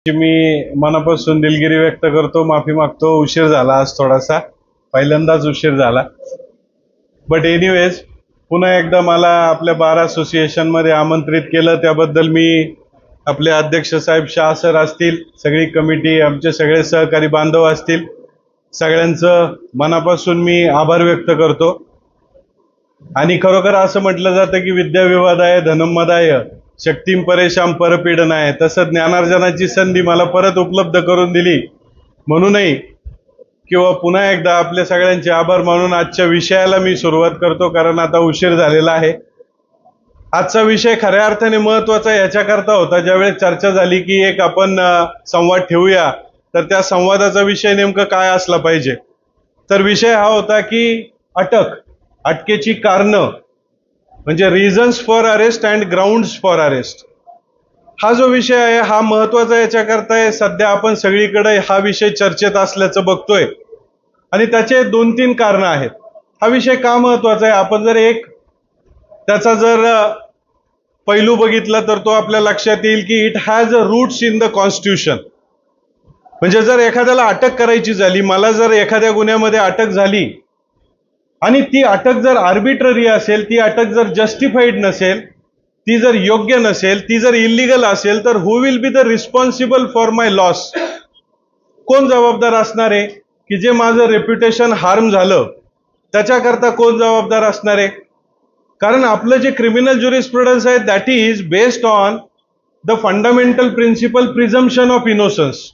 मी मनापासून दिलगिरी व्यक्त करतो, माफी मागतो. उशीर झाला आज थोडासा, पहिल्यांदाच उशीर झाला. बट एनिवेज पुन्हा एकदा मला आपल्या बार असोसिएशन मध्ये आमंत्रित केलं त्याबद्दल मी आपले अध्यक्ष साहेब शाह सर असतील, सगळी कमिटी, आमचे सगळे सहकारी बांधव असतील, सगळ्यांचं मनापासून मी आभार व्यक्त करतो. आणि खरोखर असं म्हटलं जातं की विद्या विवादाय धनम मदाय शक्तीम परेशाम परपीडनाय, तसं ज्ञानार्जनाची संधी मला परत उपलब्ध करून दिली म्हणूनही किंवा पुन्हा एकदा आपल्या सगळ्यांचे आभार मानून आजच्या विषयाला मी सुरुवात करतो, कारण आता उशीर झालेला आहे. आजचा विषय खऱ्या अर्थाने महत्त्वाचा याच्याकरता होता, ज्यावेळेस चर्चा झाली की एक आपण संवाद ठेवूया, तर त्या संवादाचा विषय नेमकं काय असला पाहिजे. तर विषय हा होता की अटकेची कारणं, म्हणजे reasons for arrest and grounds for arrest. हा जो विषय आहे हा महत्त्वाचा याच्याकरता आहे, सध्या आपण सगळीकडे हा विषय चर्चेत असल्याचं बघतोय आणि त्याचे 2-3 कारणं आहेत. हा विषय का महत्त्वाचा आहे, आपण जर त्याचा जर पैलू बघितला तर तो आपल्या लक्षात येईल की it has a roots in the constitution. म्हणजे जर एखाद्याला अटक करायची झाली, मला जर एखाद्या गुन्ह्यामध्ये अटक झाली आणि ती अटक जर आर्बिट्ररी असेल, ती अटक जर जस्टिफाईड नसेल, ती जर योग्य नसेल, ती जर इल्लीगल असेल, तर who will be the responsible for my loss. कोण जबाबदार असणार आहे की जे माझं रेप्युटेशन हार्म झालं त्याच्याकरता कोण जबाबदार असणार आहे. कारण आपलं जे क्रिमिनल ज्युरिस्प्रुडन्स आहे that is based on the fundamental principle presumption of innocence.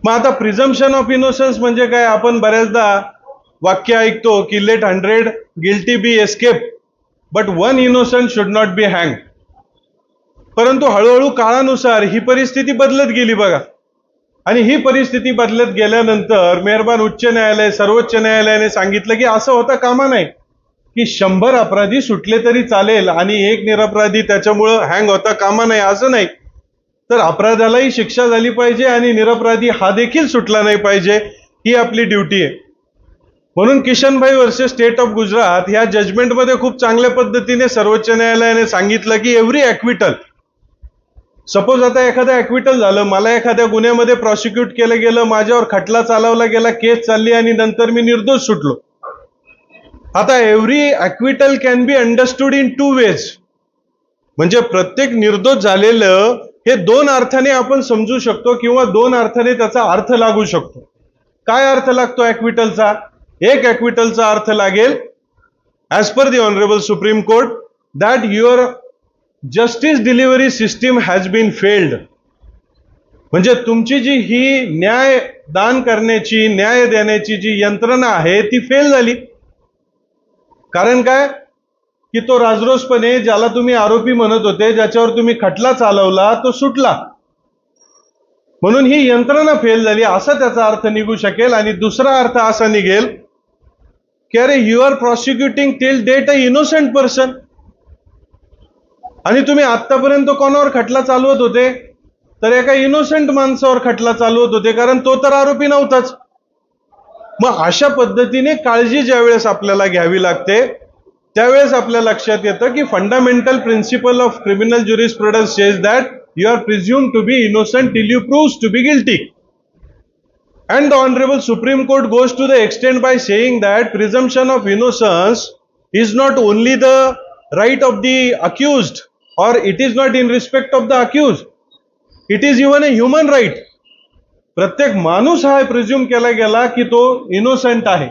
मग आता प्रिझम्पशन ऑफ इनोसन्स म्हणजे काय, आपण बऱ्याचदा वाक्य ऐकतो की let 100 guilty be escape but 1 innocent should not be hang. परंतु हळूहळू काळानुसार ही परिस्थिती बदलत गेली बघा. आणि ही परिस्थिती बदलत गेल्यानंतर मेहरबान उच्च न्यायालय, सर्वोच्च न्यायालयाने सांगितलं की असं होता कामा नये की 100 अपराधी सुटले तरी चालेल आणि एक निरपराधी त्याच्यामुळं हँग होता कामा नये. असं नाही, तर अपराधालाही शिक्षा झाली पाहिजे आणि निरपराधी हा देखील सुटला नाही पाहिजे, ही आपली ड्युटी आहे. म्हणून Kishanbhai versus state of Gujarat ह्या जजमेंटमध्ये खूप चांगल्या पद्धतीने सर्वोच्च न्यायालयाने सांगितलं की एव्हरी ॲक्विटल, सपोज आता एखादं ॲक्विटल झालं, मला एखाद्या गुन्ह्यामध्ये प्रॉसिक्यूट केलं गेलं, माझ्यावर खटला चालवला गेला, केस चालली आणि नंतर मी निर्दोष सुटलो. आता every acquittal can be understood in 2 ways. म्हणजे प्रत्येक निर्दोष झालेलं हे 2 अर्थाने आपण समजू शकतो किंवा 2 अर्थाने त्याचा अर्थ लागू शकतो. काय अर्थ लागतो ॲक्विटलचा? एक ॲक्विटलचा अर्थ लागेल as per the honourable supreme court that your justice delivery system has been failed. म्हणजे तुमची जी ही न्याय दान करण्याची, न्याय देण्याची जी यंत्रणा आहे ती फेल झाली. कारण काय की तो राजरोसपणे ज्याला तुम्ही आरोपी म्हणत होते, ज्याच्यावर तुम्ही खटला चालवला, तो सुटला, म्हणून ही यंत्रणा फेल झाली असा त्याचा अर्थ निघू शकेल. आणि दुसरा अर्थ असा निघेल की अरे you are prosecuting till date a innocent person. आणि तुम्ही आतापर्यंत कोणावर खटला चालवत होते, तर एका इनोसेंट माणसावर खटला चालवत होते, कारण तो तर आरोपी नव्हताच. मग अशा पद्धतीने काळजी ज्यावेळेस आपल्याला घ्यावी लागते त्यावेळेस आपल्या लक्षात येतं की fundamental principle of criminal jurisprudence says that you are presumed to be innocent till you proves to be guilty. And the Honorable Supreme Court goes to the extent by saying that presumption of innocence is not only the right of the accused, or it is not in respect of the accused, it is even a human right. प्रत्येक माणूस हा प्रिझ्युम केला गेला की तो innocent आहे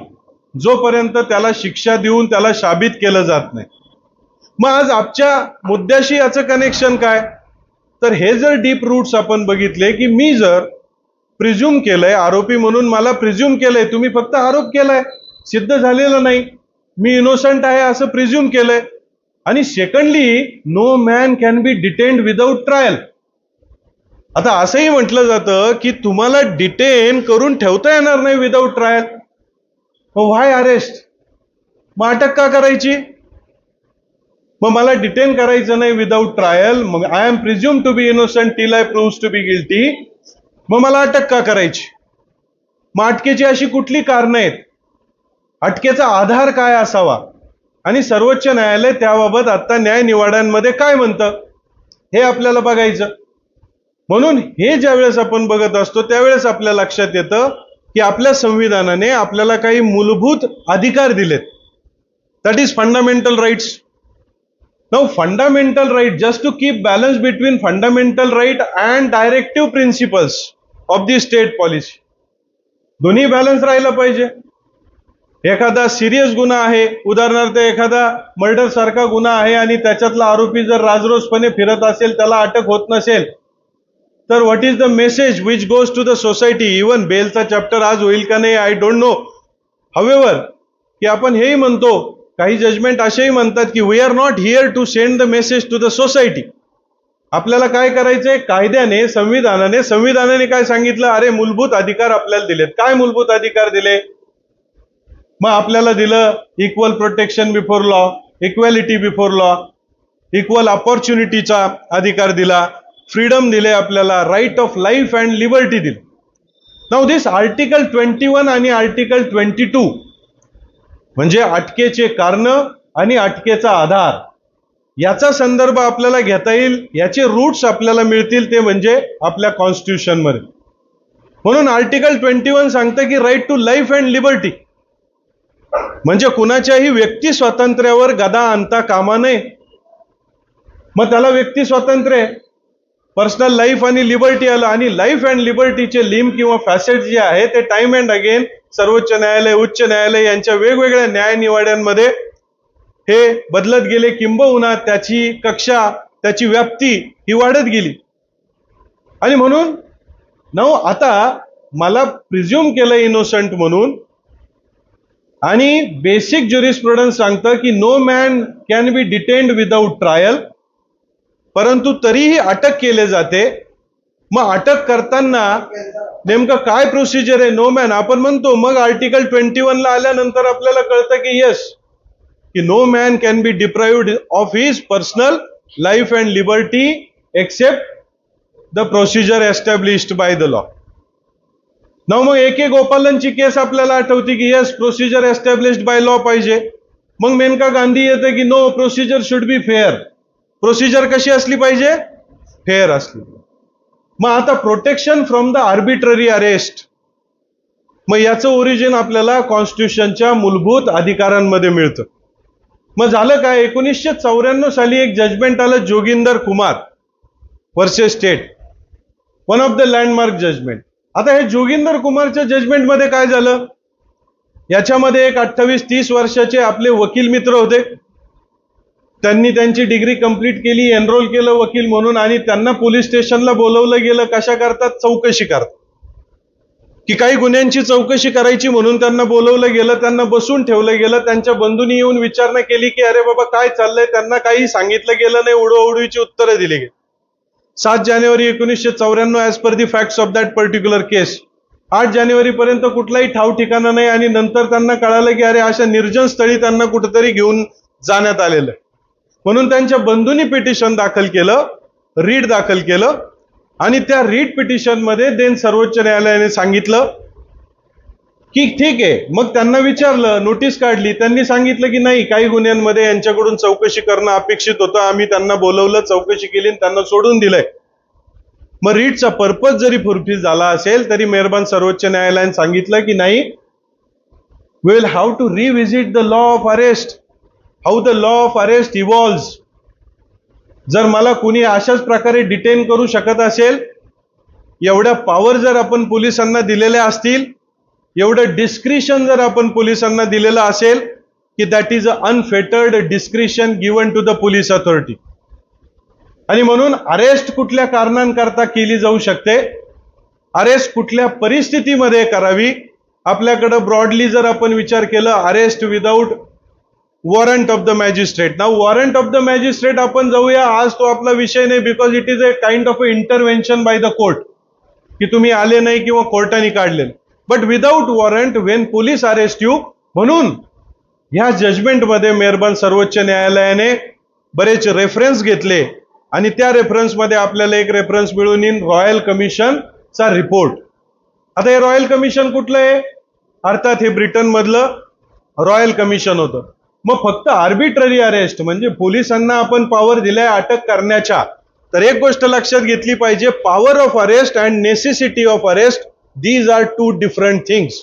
जोपर्यंत त्याला शिक्षा देऊन त्याला साबित केलं जात नाही. मग आज आजच्या मुद्द्याशी याचं कनेक्शन काय, तर हे जर डीप रूट्स आपण बघितले की मी जर प्रिझ्युम केलंय, आरोपी म्हणून मला प्रिझ्युम केलंय, तुम्ही फक्त आरोप केलाय, सिद्ध झालेलं नाही, मी इनोसंट आहे असं प्रिझ्युम केलंय. आणि secondly no man can be detained without trial. आता असंही म्हटलं जातं की तुम्हाला डिटेन करून ठेवता येणार नाही विदाउट ट्रायल. व्हाय अरेस्ट? मग अटक का करायची? मग मला डिटेन करायचं नाही विदाउट ट्रायल, मग I am presume to be innocent till I proves to be guilty, मग मला अटक का करायची? मग अटकेची अशी कुठली कारणं आहेत, अटकेचा आधार काय असावा, आणि सर्वोच्च न्यायालय त्याबाबत आता न्याय निवाड्यांमध्ये काय म्हणतं हे आपल्याला बघायचं. म्हणून हे ज्यावेळेस आपण बघत असतो त्यावेळेस आपल्या लक्षात येतं की आपल्या संविधानाने आपल्याला काही मूलभूत अधिकार दिलेत. That is fundamental rights. Now fundamental right, just to keep balance between fundamental right and directive principles of the state policy, दोन्ही बॅलन्स राहिला पाहिजे. एखादा सिरियस गुन्हा आहे, उदाहरणार्थ एखादा मर्डर सारखा गुन्हा आहे आणि त्याच्यातला आरोपी जर राजरोसपणे फिरत असेल, त्याला अटक होत नसेल, तर what is the message which goes to the society. Even बेलचा चॅप्टर आज होईल का नाही आय डोंट नो. हावेवर की आपण हेही म्हणतो, काही जजमेंट असेही म्हणतात की we are not here to send the message to the society. आपल्याला काय करायचंय, कायद्याने संविधानाने काय सांगितलं, अरे मूलभूत अधिकार आपल्याला दिलेत. काय मूलभूत अधिकार दिले? मग आपल्याला दिलं equal protection before law, equality before law, equal ऑपॉर्च्युनिटीचा अधिकार दिला, फ्रीडम दिले आपल्याला, right of life and liberty दिली. नाउ दिस आर्टिकल 21 आणि आर्टिकल 22 म्हणजे अटकेचे कारण आणि अटकेचा आधार, याचा संदर्भ आपल्याला घेता येईल, याचे रूट्स आपल्याला मिळतील ते म्हणजे आपल्या कॉन्स्टिट्यूशन मध्ये. म्हणून आर्टिकल 21 सांगतं की right to life and liberty, म्हणजे कुणाच्याही व्यक्ती स्वातंत्र्यावर गदा आणता कामा नये. मग त्याला व्यक्ती स्वातंत्र्य, पर्सनल लाईफ आणि लिबर्टी आलं, आणि लाईफ अँड लिबर्टीचे लिंब किंवा फॅसेट जे आहे ते टाइम अँड अगेन सर्वोच्च न्यायालय, उच्च न्यायालय यांच्या वेगवेगळ्या न्यायनिवाड्यांमध्ये हे बदलत गेले, किंबहुना त्याची कक्षा, त्याची व्याप्ती ही वाढत गेली. आणि म्हणून आता मला प्रिझ्युम केलं इनोसंट म्हणून, आणि बेसिक ज्युरिस्प्रुडन्स सांगतं की no man can be detained without trial, परंतु तरीही अटक केले जाते. मग अटक करताना नेमकं काय प्रोसिजर आहे? नो मॅन आपण म्हणतो, मग आर्टिकल 21 ला आल्यानंतर आपल्याला कळतं की येस, की no man can be deprived of his personal life and liberty except the procedure established by the law. मग A.K. गोपालनची केस आपल्याला आठवते की yes, procedure established by law पाहिजे. मग मेनका गांधी येते की no, procedure should be fair. Procedure कशी असली पाहिजे? फेअर असली. मग आता protection from the arbitrary arrest, मग याचं ओरिजिन आपल्याला कॉन्स्टिट्यूशनच्या मूलभूत अधिकारांमध्ये मिळतं. मग झालं काय, 1994 साली एक जजमेंट आलं, Joginder Kumar versus state, one of the landmark judgment. आता हे जोगिंदर कुमारच्या जजमेंट मध्ये काय झालं, याच्यामध्ये एक 28-30 वर्षाचे आपले वकील मित्र होते. त्यांनी त्यांची डिग्री कंप्लीट केली, एनरोल केलं वकील म्हणून, आणि त्यांना पोलीस स्टेशनला बोलवलं गेलं. कशा करतात? चौकशी करतात. की काही गुन्ह्यांची चौकशी करायची म्हणून त्यांना बोलवलं गेलं, त्यांना बसून ठेवलं गेलं. त्यांच्या बंधूंनी येऊन विचारणा केली की अरे बाबा काय चाललंय. त्यांना काही सांगितलं गेलं नाही, उडवाउडवीची उत्तरं दिली गेली. 7 जानेवारी 1994 as per the facts of that particular case, 8 जानेवारी पर्यंत कुठलाही ठाव ठिकाणा नाही, आणि नंतर त्यांना कळालं की अरे अशा निर्जन स्थळी त्यांना कुठेतरी घेऊन जाण्यात आलेलं आहे. म्हणून त्यांच्या बंधूंनी पिटिशन दाखल केलं, रीट दाखल केलं, आणि त्या रीट पिटिशन मध्ये देन सर्वोच्च न्यायालयाने सांगितलं की ठीक आहे. मग त्यांना विचारलं, नोटीस काढली, त्यांनी सांगितलं की नाही, काही गुन्ह्यांमध्ये यांच्याकडून चौकशी करणं अपेक्षित होतं, आम्ही त्यांना बोलवलं, चौकशी केली, त्यांना सोडून दिलंय. मग रीटचा पर्पज जरी फुलफिल झाला असेल तरी मेहरबान सर्वोच्च न्यायालयाने सांगितलं की नाही, we will have to revisit the law of arrest, how the law of arrest evolves. जर मला कुणी अशाच प्रकारे डिटेन करू शकत असेल, एवढ्या पॉवर जर आपण पोलिसांना दिलेल्या असतील, एवढं डिस्क्रिशन जर आपण पोलिसांना दिलेलं असेल, की that is a unfettered discretion given to the police authority. आणि म्हणून अरेस्ट कुठल्या कारणांकरता केली जाऊ शकते, अरेस्ट कुठल्या परिस्थितीमध्ये करावी. आपल्याकडे ब्रॉडली जर आपण विचार केला, arrest without warrant of the magistrate. Now warrant of the magistrate आपण जाऊया, आज तो आपला विषय नाही, because it is a kind of a intervention by the court, की तुम्ही आले नाही किंवा कोर्टाने काढले. But without warrant Wien police arrest you. म्हणून ह्या जजमेंट मध्ये मेहरबान सर्वोच्च न्यायालयाने बरेच रेफरन्स घेतले, आणि त्या रेफरन्स मध्ये आपल्याला एक रेफरन्स मिळून येईल, रॉयल कमिशनचा रिपोर्ट. आता हे रॉयल कमिशन कुठलं आहे? अर्थात हे ब्रिटन मधलं रॉयल कमिशन होतं. मग फक्त आर्बिट्ररी अरेस्ट म्हणजे पोलिसांना आपण पॉवर दिलाय अटक करण्याच्या, तर एक गोष्ट लक्षात घेतली पाहिजे, power of arrest and necessity of arrest, these are two different things.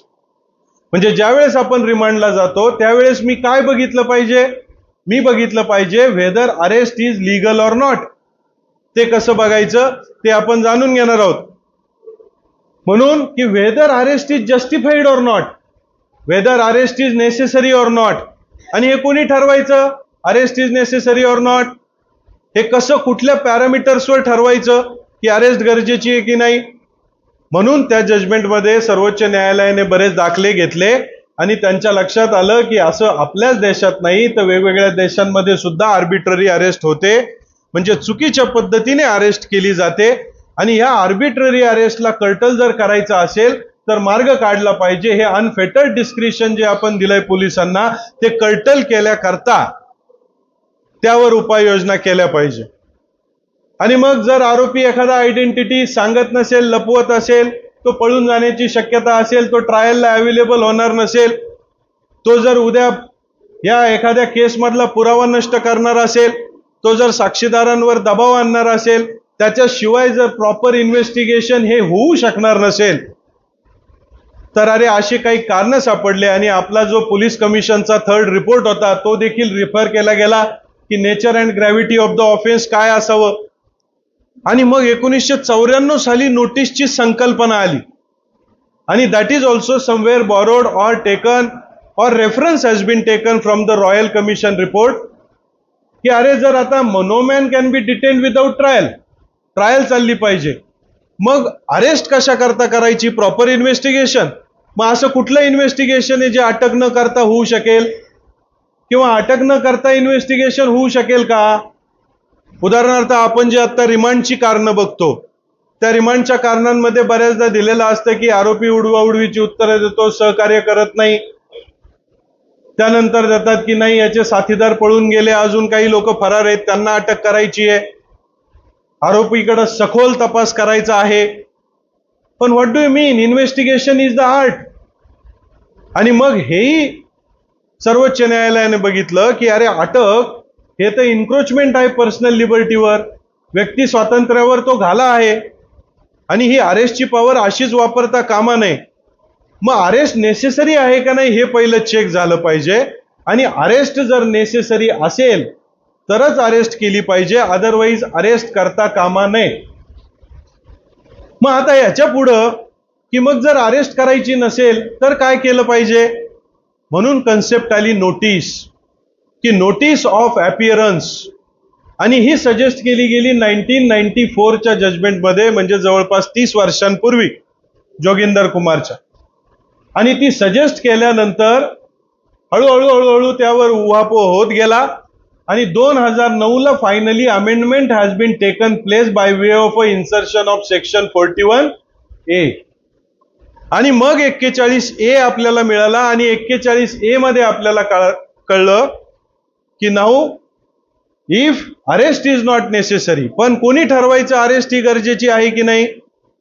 म्हणजे ज्यावेळेस आपण रिमांडला जातो त्यावेळेस मी काय बघितलं पाहिजे? मी बघितलं पाहिजे whether arrest is legal or not. ते कसं बघायचं ते आपण जाणून घेणार आहोत. म्हणून की whether arrest is justified or not, whether arrest is necessary or not. आणि हे कोणी ठरवायचं arrest is necessary or not? हे कसं, कुठल्या पॅरामीटर्सवर ठरवायचं की अरेस्ट गरजेची आहे की नाही? म्हणून त्या जजमेंटमध्ये सर्वोच्च न्यायालयाने बरेच दाखले घेतले आणि त्यांच्या लक्षात आलं की असं आपल्याच देशात नाही तर वेगवेगळ्या देशांमध्ये सुद्धा आर्बिट्ररी अरेस्ट होते, म्हणजे चुकीच्या पद्धतीने अरेस्ट केली जाते. आणि ह्या आर्बिट्ररी अरेस्टला कर्टल जर करायचा असेल तर मार्ग काढला पाहिजे. हे अनफेटर्ड डिस्क्रिशन जे आपण दिलंय पोलिसांना ते कर्टल केल्याकरता त्यावर उपाययोजना केल्या पाहिजे. आणि मग जर आरोपी एखादा आयडेंटिटी सांगत नसेल, लपवत असेल, तो पळून जाण्याची शक्यता असेल, तो ट्रायलला अवेलेबल होणार नसेल, तो जर उद्या या एखाद्या केसमधला पुरावा नष्ट करणार असेल, तो जर साक्षीदारांवर दबाव आणणार असेल, त्याच्याशिवाय जर प्रॉपर इन्व्हेस्टिगेशन हे होऊ शकणार नसेल, तर अरे असे काही कारण सापडले. आणि आपला जो पोलीस कमिशनचा 3rd रिपोर्ट होता तो देखील रिफर केला गेला की nature and gravity of the offence काय असावं. आणि मग 1994 साली नोटीसची संकल्पना आली आणि that is also somewhere borrowed or taken or reference has been taken from the royal commission report की अरे जर आता no man can be detained without trial, trial चालली पाहिजे, मग अरेस्ट कशा करता करायची? Proper investigation. मग असं कुठलं इन्व्हेस्टिगेशन आहे जे अटक न करता होऊ शकेल किंवा अटक न करता इन्व्हेस्टिगेशन होऊ शकेल का? उदाहरणार्थ आपण जे आता रिमांडची कारणं बघतो त्या रिमांडच्या कारणांमध्ये बऱ्याचदा दिलेलं असतं की आरोपी उडवाउडवीची उत्तरं देतो, सहकार्य करत नाही. त्यानंतर देतात की नाही याचे साथीदार पळून गेले, अजून काही लोक फरार आहेत, त्यांना अटक करायची आहे, आरोपीकडे सखोल तपास करायचा आहे. पण what do you mean? Investigation is the art. आणि मग हेही सर्वोच्च न्यायालयाने बघितलं की अरे अटक हे तर इन्क्रोचमेंट आहे पर्सनल लिबर्टीवर, व्यक्ती स्वातंत्र्यावर तो घाला आहे आणि ही अरेस्टची पॉवर अशीच वापरता कामा नये. मग अरेस्ट नेसेसरी आहे का नाही हे पहिलं चेक झालं पाहिजे. आणि अरेस्ट जर नेसेसरी असेल तरच अरेस्ट केली पाहिजे, अदरवाईज अरेस्ट करता कामा नये. मग आता याच्या पुढं की मग जर अरेस्ट करायची नसेल तर काय केलं पाहिजे? म्हणून कन्सेप्ट आली नोटीस, की नोटीस ऑफ अपिअरन्स. आणि ही सजेस्ट केली गेली 1994च्या जजमेंटमध्ये, म्हणजे जवळपास 30 वर्षांपूर्वी जोगिंदर कुमारच्या. आणि ती सजेस्ट केल्यानंतर हळूहळू त्यावर उहापोह होत गेला आणि 2009ला finally amendment has been taken place by way of a insertion of section 41A. आणि मग 41A आपल्याला मिळाला आणि 41A मध्ये आपल्याला कळलं की now if arrest is not necessary. पण कोणी ठरवायचं अरेस्ट ही गरजेची आहे की नाही?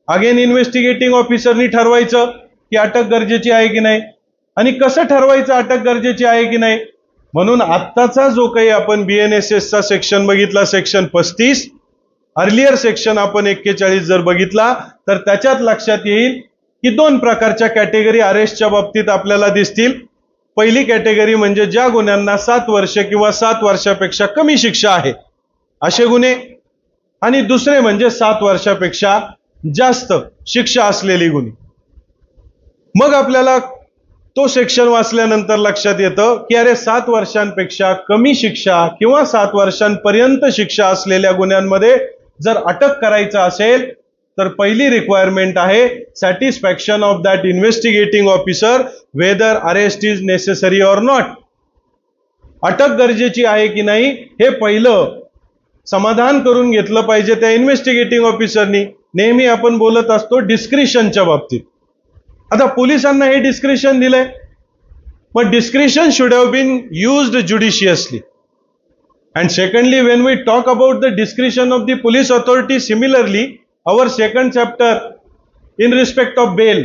अगेन इन्व्हेस्टिगेटिंग ऑफिसरनी ठरवायचं की अटक गरजेची आहे की नाही. आणि कसं ठरवायचं अटक गरजेची आहे की नाही? म्हणून आत्ताचा जो काही आपण BNSS चा सेक्शन बघितला, सेक्शन 35, अर्लियर सेक्शन आपण 41 जर बघितला तर त्याच्यात लक्षात येईल की 2 प्रकारच्या कॅटेगरी अरेस्टच्या बाबतीत आपल्याला दिसतील. पहिली कॅटेगरी म्हणजे ज्या गुन्ह्यांना 7 वर्ष किंवा 7 वर्षापेक्षा कमी शिक्षा आहे असे गुन्हे, आणि दुसरे म्हणजे 7 वर्षापेक्षा जास्त शिक्षा असलेली गुन्हे. मग आपल्याला तो सेक्शन वाचल्यानंतर लक्षात येतं की अरे 7 वर्षांपेक्षा कमी शिक्षा किंवा 7 वर्षांपर्यंत शिक्षा असलेल्या गुन्ह्यांमध्ये जर अटक करायचं असेल तर पहिली रिक्वायरमेंट आहे satisfaction of that investigating officer whether arrest is necessary or not. अटक गरजेची आहे की नाही हे पहिलं समाधान करून घेतलं पाहिजे त्या इन्व्हेस्टिगेटिंग ऑफिसरनी. नेहमी आपण बोलत असतो डिस्क्रिशनच्या बाबतीत. आता पोलिसांना हे डिस्क्रिशन दिलंय, but discretion should have been used judiciously. And secondly, when we talk about the discretion of the police authority, similarly, our second chapter in respect of bail.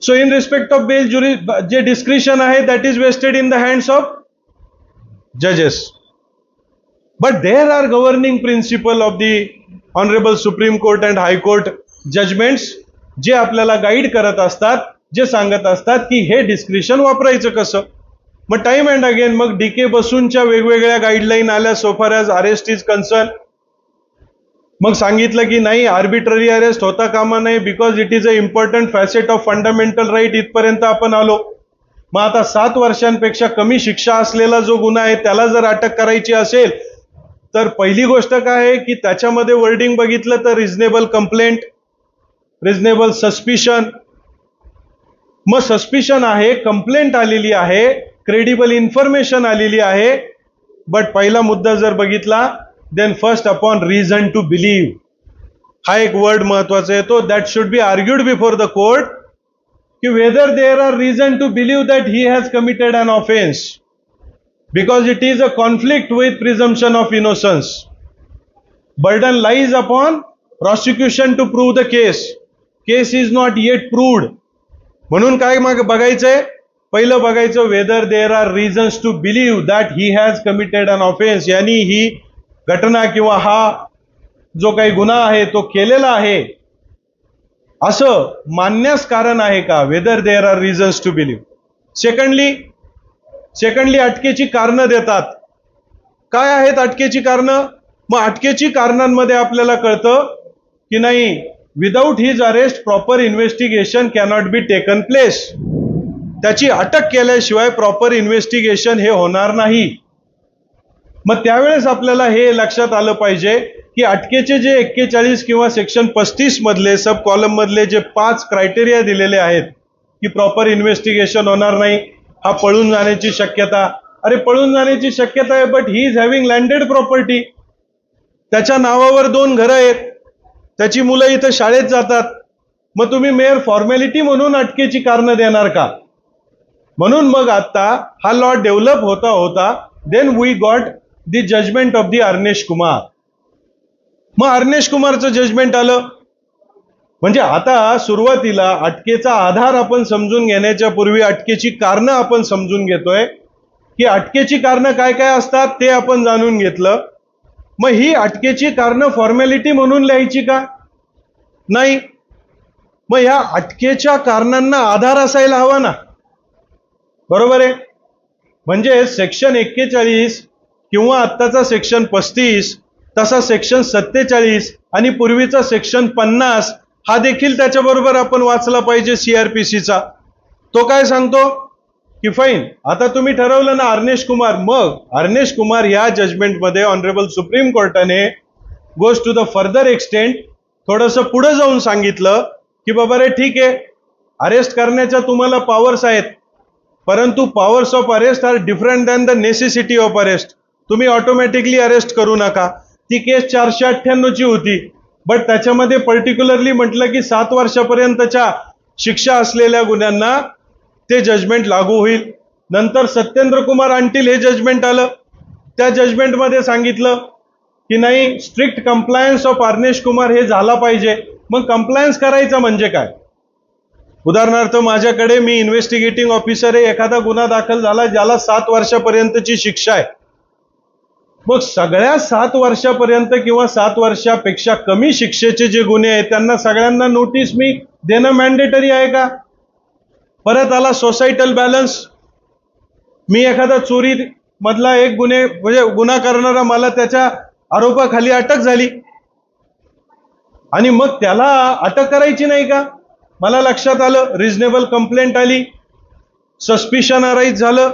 So in respect of bail, जे discretion आहे that is vested in the hands of judges. But there are governing principle of the Honorable Supreme Court and High Court judgments जे आपल्याला guide करत असतात, जे सांगत असतात की हे डिस्क्रिशन वापरायचं कसं. मग टाइम अँड अगेन मग डीके बसूनच्या वेगवेगळ्या गाईडलाईन आल्या सो फार ॲज अरेस्ट इज कन्सर्न. मग सांगितलं की नाही आर्बिट्ररी अरेस्ट होता कामा नाही because it is a important facet of fundamental right. इथपर्यंत आपण आलो. मग आता 7 वर्षांपेक्षा कमी शिक्षा असलेला जो गुन्हा आहे त्याला जर अटक करायची असेल तर पहिली गोष्ट काय आहे की त्याच्यामध्ये वर्डिंग बघितलं तर रिझनेबल कंप्लेंट, रिझनेबल सस्पिशन. मग सस्पिशन आहे, कंप्लेंट आलेली आहे, क्रेडिबल इन्फॉर्मेशन आलेली आहे. बट पहिला मुद्दा जर बघितला then first upon reason to believe हा एक वर्ड महत्वाचा येतो. That should be argued before the court की whether there are reason to believe that he has committed an offence because it is a conflict with presumption of innocence. Burden lies upon prosecution to prove the case. Case is not yet proved. म्हणून काय मग बघायचंय, पहिलं बघायचं whether there are reasons to believe that he has committed an offense. यानी ही घटना किंवा हा जो काही गुन्हा आहे तो केलेला आहे असं मानण्यास कारण आहे का, whether there are reasons to believe. Secondly अटकेची कारणं देतात. काय आहेत अटकेची कारणं? मग अटकेची कारणांमध्ये आपल्याला कळतं की नाही without his arrest proper investigation cannot be taken place. त्याची अटक केल्याशिवाय प्रॉपर इन्व्हेस्टिगेशन हे होणार नाही. मग त्यावेळेस आपल्याला हे लक्षात आलं पाहिजे की अटकेचे जे 41 किंवा सेक्शन 35 मधले सब कॉलम मधले जे 5 क्रायटेरिया दिलेले आहेत की प्रॉपर इन्व्हेस्टिगेशन होणार नाही, हा पळून जाण्याची शक्यता. अरे पळून जाण्याची शक्यता आहे but he is having landed property. त्याच्या नावावर 2 घरं आहेत, त्याची मुलं इथं शाळेत जातात. मग तुम्ही मेअर फॉर्मॅलिटी म्हणून अटकेची कारणं देणार का? म्हणून मग आता हा लॉ डेव्हलप होता होता then we got the judgment of the Arnesh Kumar. मग अर्नेश कुमारचं जजमेंट आलं. म्हणजे आता सुरुवातीला अटकेचा आधार आपण समजून घेण्याच्या पूर्वी अटकेची कारणं आपण समजून घेतोय की अटकेची कारणं काय काय असतात ते आपण जाणून घेतलं. मग ही अटकेची कारणं फॉर्मॅलिटी म्हणून लिहायची का? नाही. मग ह्या अटकेच्या कारणांना आधार असायला हवा ना, बरोबर आहे. म्हणजे सेक्शन 41 किंवा आत्ताचा सेक्शन 35 तसा सेक्शन 47 आणि पूर्वीचा सेक्शन 50 हा देखील त्याच्याबरोबर आपण वाचला पाहिजे सीआरपीसीचा. तो काय सांगतो की फाईन आता तुम्ही ठरवलं ना अर्नेश कुमार. मग अर्नेश कुमार या जजमेंटमध्ये ऑनरेबल सुप्रीम कोर्टाने goes to the further extent थोडंसं पुढे जाऊन सांगितलं की बाबा रे ठीक आहे अरेस्ट करण्याच्या तुम्हाला पॉवर्स आहेत परंतु powers of arrest are different than the necessity of arrest. तुम्ही ऑटोमॅटिकली अरेस्ट करू नका. ती केस 498 ची होती बट त्याच्यामध्ये पर्टिक्युलरली म्हटलं की 7 वर्षापर्यंतच्या शिक्षा असलेल्या गुन्ह्यांना ते जजमेंट लागू होईल. नंतर सत्येंद्र कुमार अंटील हे जजमेंट आलं. त्या जजमेंटमध्ये सांगितलं की नाही strict compliance of Arnesh Kumar हे झाला पाहिजे. मग कंप्लायन्स करायचं म्हणजे काय? उदाहरणार्थ माझ्याकडे मी इन्व्हेस्टिगेटिंग ऑफिसर आहे, एखादा गुन्हा दाखल झाला ज्याला 7 वर्षापर्यंतची शिक्षा आहे. मग सगळ्या 7 वर्षापर्यंत किंवा 7 वर्षापेक्षा कमी शिक्षेचे जे गुन्हे आहेत त्यांना सगळ्यांना नोटीस मी देणं मॅन्डेटरी आहे का? परत आला सोसायटल बॅलन्स. मी एखादा चोरी मधला एक गुन्हा करणारा मला त्याच्या आरोपाखाली अटक झाली आणि मग त्याला अटक करायची नाही का? मला लक्षात आलं रिझनेबल कंप्लेंट आली, सस्पिशन अराईज झालं,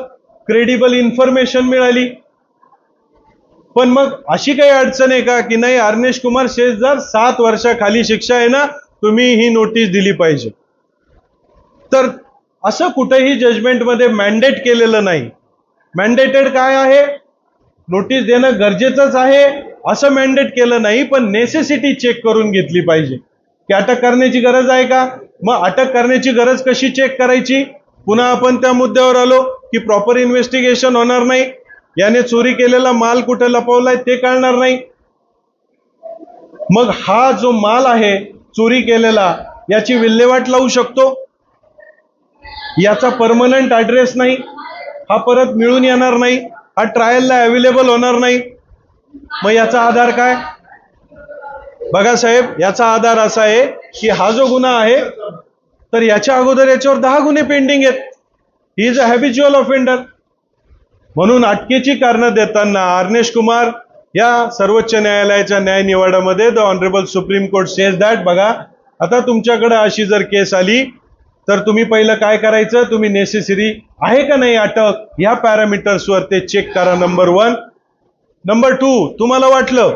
क्रेडिबल इन्फॉर्मेशन मिळाली. पण मग अशी काही अडचण आहे का की नाही अर्नेश कुमार शेजर 7 वर्षाखाली शिक्षा आहे ना तुम्ही ही नोटीस दिली पाहिजे? तर असं कुठेही जजमेंटमध्ये मॅन्डेट केलेलं नाही. मॅन्डेटेड काय आहे? नोटीस देणं गरजेचंच आहे असं मॅन्डेट केलं नाही, पण नेसेसिटी चेक करून घेतली पाहिजे की अटक करण्याची गरज आहे का. मग अटक करण्याची गरज कशी चेक करायची? पुन्हा आपण त्या मुद्द्यावर आलो की प्रॉपर इन्व्हेस्टिगेशन होणार नाही, याने चोरी केलेला माल कुठे लपवलाय ते कळणार नाही. मग हा जो माल आहे चोरी केलेला याची विल्हेवाट लावू शकतो, याचा परमनंट ऍड्रेस नाही, हा परत मिळून येणार नाही, हा ट्रायलला अवेलेबल होणार नाही. मग याचा आधार काय? बघा साहेब, याचा आधार असा आहे की हा जो गुन्हा आहे तर याच्या अगोदर याच्यावर 10 गुन्हे पेंडिंग आहेत. He is a habitual offender. म्हणून अटकेची कारणं देताना अर्नेश कुमार या सर्वोच्च न्यायालयाच्या न्याय निवाड्यामध्ये the honourable supreme court says that, बघा आता तुमच्याकडे अशी जर केस आली तर तुम्ही पहिलं काय करायचं, तुम्ही नेसेसरी आहे का नाही अटक ह्या पॅरामीटर्सवर ते चेक करा. नंबर 1. नंबर 2, तुम्हाला वाटलं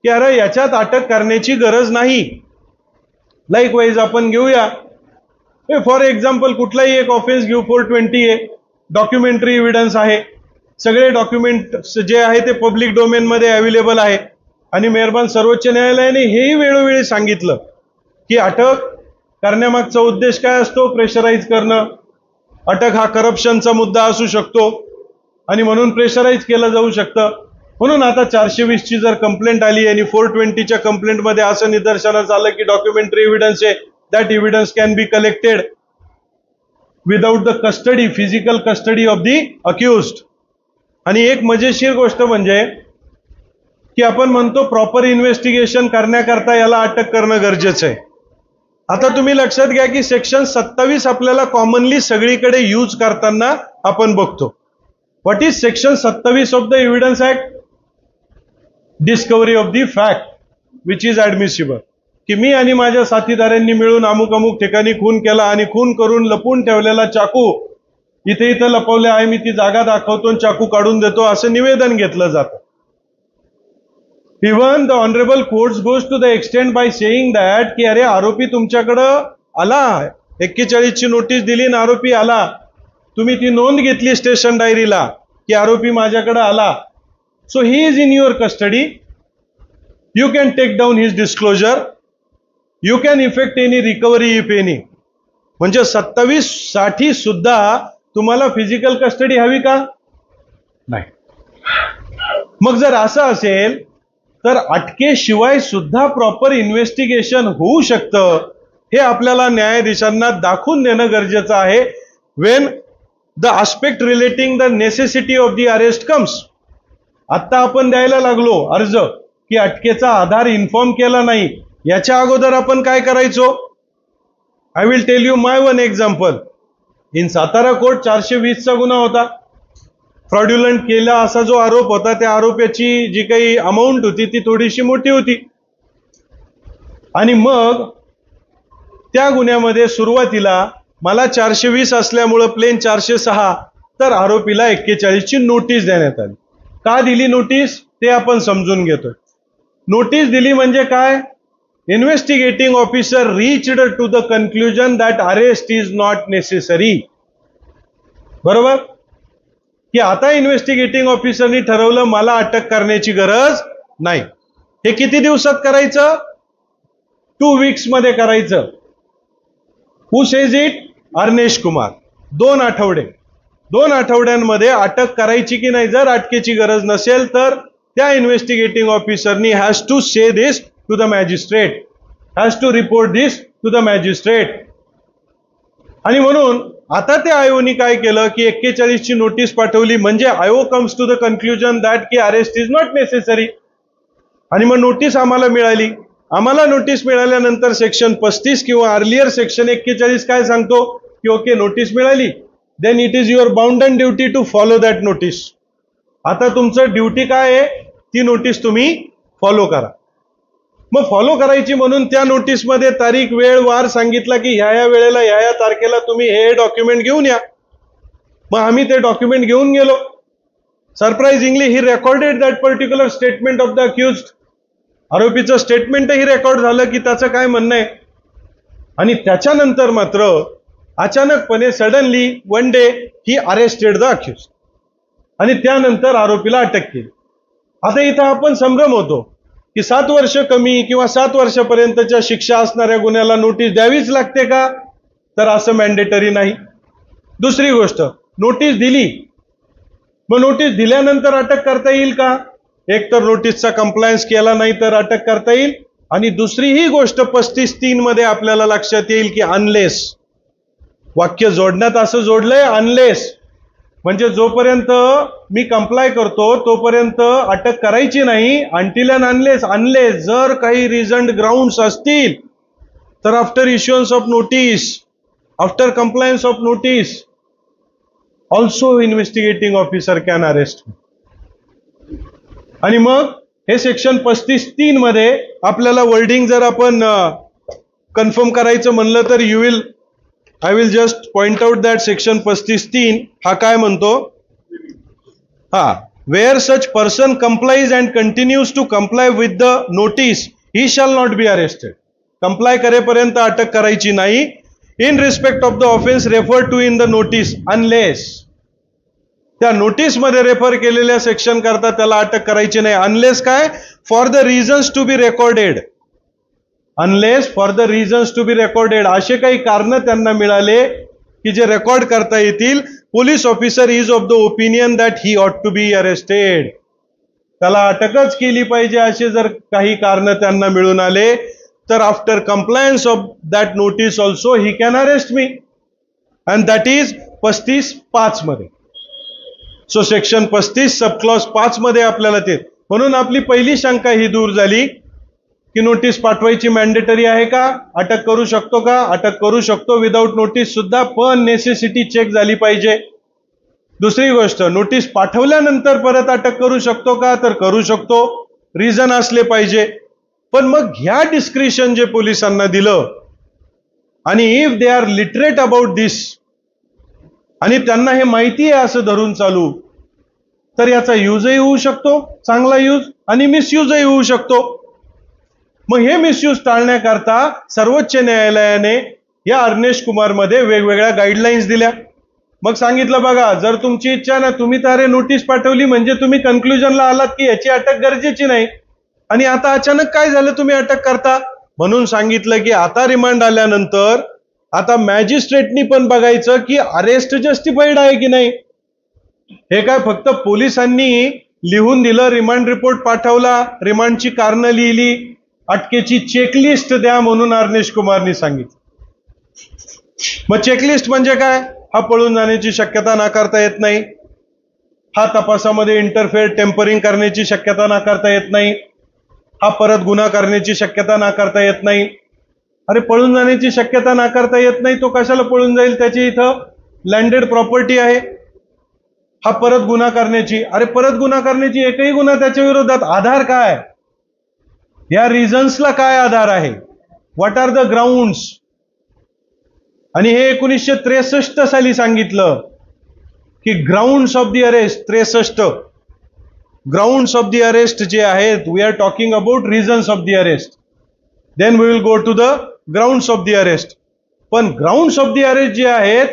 की अरे याच्यात अटक करण्याची गरज नाही, लाईक वाईज आपण घेऊया फॉर एक्झाम्पल कुठलाही एक ऑफेन्स घेऊ, 420 आहे, डॉक्युमेंटरी एव्हिडन्स आहे, सगळे डॉक्युमेंट जे आहे ते पब्लिक डोमेन मध्ये अवेलेबल आहे. आणि मेहरबान सर्वोच्च न्यायालयाने हेही वेळोवेळी सांगितलं की अटक करण्यामागचा उद्देश काय असतो, प्रेशराईज करणं. अटक हा करप्शनचा मुद्दा असू शकतो आणि म्हणून प्रेशराईज केलं जाऊ शकतं. म्हणून आता 420 ची जर कंप्लेंट आली आणि 420च्या कंप्लेंटमध्ये असं निदर्शनास आलं की डॉक्युमेंटरी एव्हिडन्स आहे, that evidence can be collected without the custody, physical custody of the accused. आणि एक मजेशीर गोष्ट म्हणजे की आपण म्हणतो प्रॉपर इन्व्हेस्टिगेशन करण्याकरता याला अटक करणं गरजेचं आहे. आता तुम्ही लक्षात घ्या की सेक्शन 27 आपल्याला कॉमनली सगळीकडे यूज करताना आपण बघतो. What is section 27 of the evidence act? Discovery of the fact which is admissible. की मी आणि माझ्या साथीदारांनी मिळून अमुक अमुक ठिकाणी खून केला आणि खून करून लपून ठेवलेला चाकू इथे इथं लपवले आहे, मी ती जागा दाखवतो आणि चाकू काढून देतो असं निवेदन घेतलं जातं. Even the honourable courts goes to the extend by saying that की अरे आरोपी तुमच्याकडं आला, 41 ची नोटीस दिली आणि आरोपी आला, तुम्ही ती नोंद घेतली स्टेशन डायरीला की आरोपी माझ्याकडे आला, so he is in your custody, you can take down his disclosure, you can effect any recovery if any. म्हणजे 27 साठी सुद्धा तुम्हाला फिजिकल कस्टडी हवी का? नाही. मग जर असं असेल तर अटकेशिवाय सुद्धा प्रॉपर इन्व्हेस्टिगेशन होऊ शकतं हे आपल्याला न्यायाधीशांना दाखवून देणं गरजेचं आहे. Wien the aspect relating the necessity of the arrest comes. आता आपण द्यायला लागलो अर्ज की अटकेचा आधार इन्फॉर्म केला नाही, याच्या अगोदर आपण काय करायचो? I will tell you my one example. In Satara court 420 चा गुन्हा होता, फ्रॉड्युलंट केला असा जो आरोप होता, त्या आरोपाची जी काही अमाऊंट होती ती थोडीशी मोठी होती. आणि मग त्या गुन्ह्यामध्ये सुरुवातीला मला 420 असल्यामुळं प्लेन 406, तर आरोपीला 41 ची नोटीस देण्यात आली. का दिली नोटीस ते आपण समजून घेतोय. नोटीस दिली म्हणजे काय? Investigating officer reached to the conclusion that arrest is not necessary. बरोबर? की आता इन्व्हेस्टिगेटिंग ऑफिसरनी ठरवलं मला अटक करण्याची गरज नाही. हे किती दिवसात करायचं? 2 वीक्स मध्ये करायचं. हु सेज इट? अर्नेश कुमार. 2 आठवडे. 2 आठवड्यांमध्ये अटक करायची की नाही, जर अटकेची गरज नसेल तर त्या इन्व्हेस्टिगेटिंग ऑफिसरनी has to say this to the magistrate, has to report this to the magistrate. आणि म्हणून आता त्या आयोगाने काय केलं की 41 ची नोटीस पाठवली, म्हणजे आयोग comes to the conclusion that की अरेस्ट इज नॉट नेसेसरी. आणि मग नोटीस आम्हाला मिळाली. आम्हाला नोटीस मिळाल्यानंतर सेक्शन 35 किंवा अर्लियर सेक्शन 41 काय सांगतो की ओके नोटीस मिळाली, then it is your bound and duty to follow that notice. आता तुमचं ड्युटी काय आहे? ती नोटीस तुम्ही फॉलो करा. मग फॉलो करायची म्हणून त्या नोटीसमध्ये तारीख वेळ वार सांगितला की ह्या वेळेला ह्या तारखेला तुम्ही हे डॉक्युमेंट घेऊन या. मग आम्ही ते डॉक्युमेंट घेऊन गेलो. Surprisingly he recorded that particular statement of the accused. आरोपीचं स्टेटमेंटही रेकॉर्ड झालं की त्याचं काय म्हणणं आहे. आणि त्याच्यानंतर मात्र अचानकपणे suddenly one day he arrested the accused आणि त्यानंतर आरोपीला अटक केली. आता इथं आपण संभ्रम होतो की 7 वर्ष कमी किंवा 7 वर्षापर्यंतच्या शिक्षा असणाऱ्या गुन्ह्याला नोटीस द्यावीच लागते का? तर असं मॅन्डेटरी नाही. दुसरी गोष्ट, नोटीस दिली, मग नोटीस दिल्यानंतर अटक करता येईल का? एक तर नोटीसचा कंप्लायन्स केला नाही तर अटक करता येईल. आणि दुसरी ही गोष्ट 35(3) मध्ये आपल्याला लक्षात येईल की अनलेस, वाक्य जोडण्यात असं जोडलंय अनलेस म्हणजे जोपर्यंत मी कंप्लाय करतो तोपर्यंत अटक करायची नाही, अनटिल अँड अनलेस जर काही रिझन्ड ग्राउंड्स असतील तर after issuance of notice, after compliance of notice, also investigating officer can arrest. आणि मग हे सेक्शन 35(3) मध्ये आपल्याला वर्डिंग जर आपण कन्फर्म करायचं म्हणलं तर I will just point out that section 35(3) हा काय म्हणतो, where such person complies and continues to comply with the notice he shall not be arrested. Comply करेपर्यंत अटक करायची नाही in respect of the offence refer to in the notice, unless त्या notice मध्ये refer केलेल्या सेक्शन करता त्याला अटक करायची नाही. अनलेस काय, for the reasons to be recorded, unless for the reasons to be recorded, असे काही कारण त्यांना मिळाले की जे रेकॉर्ड करता येतील. Police officer is of the opinion that he ought to be arrested, त्याला अटकच केली पाहिजे असे जर काही कारण त्यांना मिळून आले तर after compliance of that notice also he can arrest me, and that is 35(5) मध्ये. सो सेक्शन 35 सबक्लॉज 5 मध्ये आपल्याला ते, म्हणून आपली पहिली शंका ही दूर झाली की नोटीस पाठवायची मॅन्डेटरी आहे का, अटक करू शकतो का, अटक करू शकतो विदाऊट नोटीस सुद्धा, पण नेसेसिटी चेक झाली पाहिजे. दुसरी गोष्ट, नोटीस पाठवल्यानंतर परत अटक करू शकतो का, तर करू शकतो, रिझन असले पाहिजे. पण मग ह्या डिस्क्रिशन जे पोलिसांना दिलं आणि if they are literate about this आणि त्यांना हे माहिती आहे असं धरून चालू, तर याचा यूजही होऊ शकतो, चांगला यूज, आणि मिसयूजही होऊ शकतो. मग हे मिसयूज टाळण्याकरता सर्वोच्च न्यायालयाने या अर्नेश कुमार मध्ये वेगवेगळ्या गाईडलाईन्स दिल्या. मग सांगितलं बघा, जर तुमची इच्छा ना, तुम्ही तर नोटीस पाठवली म्हणजे तुम्ही कन्क्लुजनला आलात की याची अटक गरजेची नाही, आणि आता अचानक काय झालं तुम्ही अटक करता, म्हणून सांगितलं की आता रिमांड आल्यानंतर आता मॅजिस्ट्रेटनी पण बघायचं की अरेस्ट जस्टिफाईड आहे की नाही. हे काय फक्त पोलिसांनी लिहून दिलं, रिमांड रिपोर्ट पाठवला, रिमांडची कारणं लिहिली, अटकेची चेकलिस्ट द्या म्हणून अर्नेश कुमारनी सांगितलं. मग चेकलिस्ट म्हणजे काय, हा पळून जाण्याची शक्यता नाकारता येत नाही, हा तपासामध्ये इंटरफेअर टेम्परिंग करण्याची शक्यता नाकारता येत नाही, हा परत गुन्हा करण्याची शक्यता नाकारता येत नाही. अरे पळून जाण्याची शक्यता नाकारता येत नाही, तो कशाला पळून जाईल, त्याची इथं लँडेड प्रॉपर्टी आहे. हा परत गुन्हा करण्याची, अरे परत गुन्हा करण्याची एकही गुन्हा त्याच्या विरोधात, आधार काय, या रिझन्सला काय आधार आहे, व्हॉट आर द ग्राउंड्स. आणि हे 1963 साली सांगितलं की grounds of the arrest, 63 grounds of the arrest जे आहेत, we are talking about reasons of the arrest, then we will go to the grounds of the arrest. पण ग्राउंड्स ऑफ द अरेस्ट जे आहेत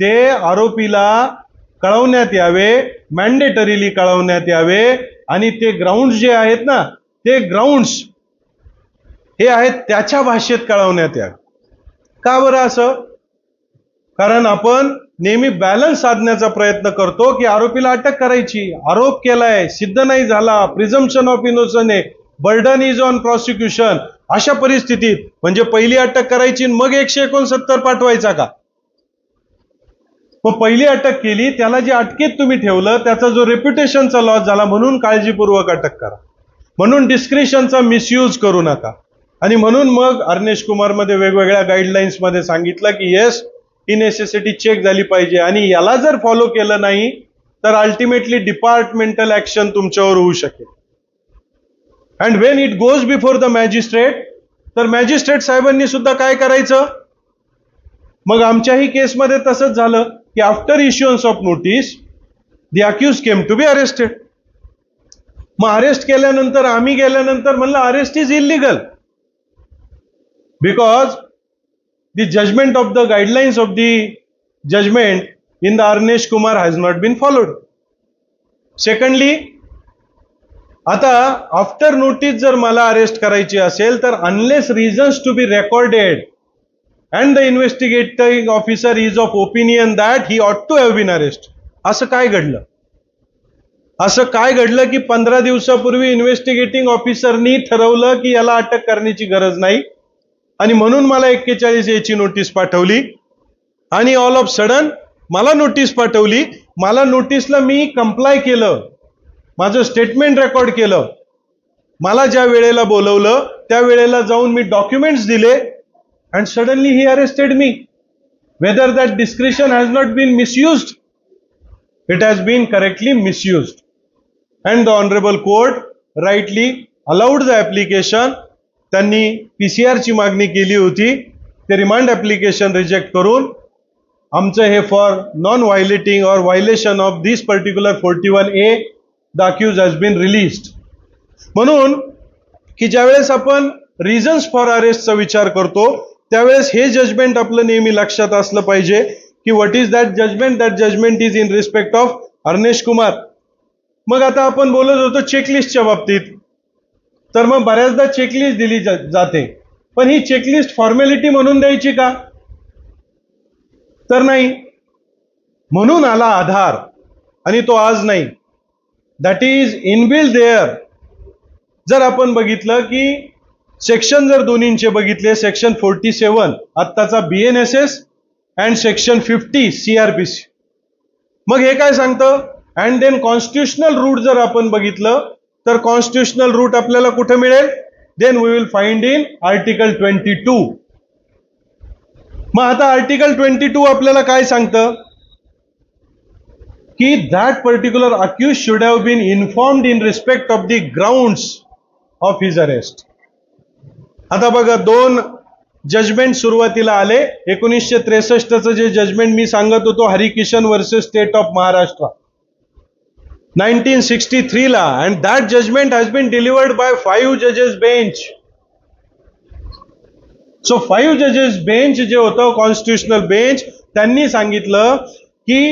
ते आरोपीला कळवण्यात यावे, मॅन्डेटरीली कळवण्यात यावे, आणि ते ग्राउंड्स जे आहेत ना, ते ग्राउंड्स हे आहेत त्याच्या भाषेत कळवण्यात यावे. का बरं असं, कारण आपण नेहमी बॅलन्स साधण्याचा प्रयत्न करतो की आरोपीला अटक करायची, आरोप केलाय, सिद्ध नाही झाला, प्रिझम्पशन ऑफ इनोसन्स आहे, बर्डन इज ऑन प्रॉसिक्युशन, अशा परिस्थितीत म्हणजे पहिली अटक करायची मग 169 पाठवायचा का. मग पहिली अटक केली, त्याला जे अटकेत तुम्ही ठेवलं त्याचा जो रेप्युटेशनचा लॉस झाला, म्हणून काळजीपूर्वक अटक करा, म्हणून डिस्क्रिशनचा मिसयूज करू नका. आणि म्हणून मग अर्नेश कुमार मध्ये वेगवेगळ्या गाईडलाईन्स मध्ये सांगितलं की येस, ही नेसेसिटी चेक झाली पाहिजे, आणि याला जर फॉलो केलं नाही तर अल्टिमेटली डिपार्टमेंटल ऍक्शन तुमच्यावर होऊ शकेल. And Wien it goes before the magistrate, तर मॅजिस्ट्रेट साहेबांनी सुद्धा काय करायचं. मग आमच्याही केसमध्ये तसंच झालं की after issuance of notice the accused came to be arrested. मग अरेस्ट केल्यानंतर आम्ही गेल्यानंतर म्हणलं arrest is illegal because the judgment of the guidelines of the judgment in the Arnesh Kumar has not been followed. Secondly, आता after notice जर मला arrest करायची असेल तर unless reasons to be recorded and the investigating officer is of opinion that he ought to have bin arrest. असं काय घडलं, असं काय घडलं की 15 दिवसापूर्वी इन्व्हेस्टिगेटिंग ऑफिसरनी ठरवलं की याला अटक करण्याची गरज नाही, आणि म्हणून मला 41A ची नोटीस पाठवली, आणि ऑल ऑफ सडन मला नोटीस पाठवली, मला नोटीसला मी कंप्लाय केलं, माझं स्टेटमेंट रेकॉर्ड केलं, मला ज्या वेळेला बोलवलं त्या वेळेला जाऊन मी डॉक्युमेंट्स दिले, अँड सडनली ही अरेस्टेड मी. Whether that discretion has not been misused, it has been correctly misused, and the honourable court rightly allowed the application. त्यांनी PCR ची मागणी केली होती, ते रिमांड ऍप्लिकेशन रिजेक्ट करून आमचं हे for non violating or violation of this particular 41A the accused has been released. म्हणून की ज्यावेळेस आपण रिझन्स फॉर अरेस्टचा विचार करतो त्यावेळेस हे जजमेंट आपलं नेहमी लक्षात असलं पाहिजे की what is that judgment. That judgment is in respect of Arnesh Kumar. मग आता आपण बोलत होतो चेकलिस्टच्या बाबतीत, तर मग बऱ्याचदा चेकलिस्ट दिली जाते, पण ही चेकलिस्ट फॉर्मॅलिटी म्हणून द्यायची का? तर नाही. म्हणून आला आधार, आणि तो आज नाही. That is inbuilt there. जर आपण बघितलं की सेक्शन जर दोन्हींचे बघितले, सेक्शन 47 आत्ताचा BNSS अँड सेक्शन 50 CRPC, मग हे काय सांगतं? अँड देन कॉन्स्टिट्युशनल रूट जर आपण बघितलं तर कॉन्स्टिट्युशनल रूट आपल्याला कुठे मिळेल? Then we will find in article 22. मग आता आर्टिकल 22 आपल्याला काय सांगतं? की that particular accused should have been informed in respect of the grounds of his arrest. आता बघा, दोन जजमेंट सुरुवातीला आले. 1963चं जे जजमेंट मी सांगत होतो, Harikishan versus state of Maharashtra, 1963 ला, and that judgment has been delivered by 5 जजेस बेंच. सो 5 जजेस बेंच जे होतं कॉन्स्टिट्युशनल बेंच, त्यांनी सांगितलं की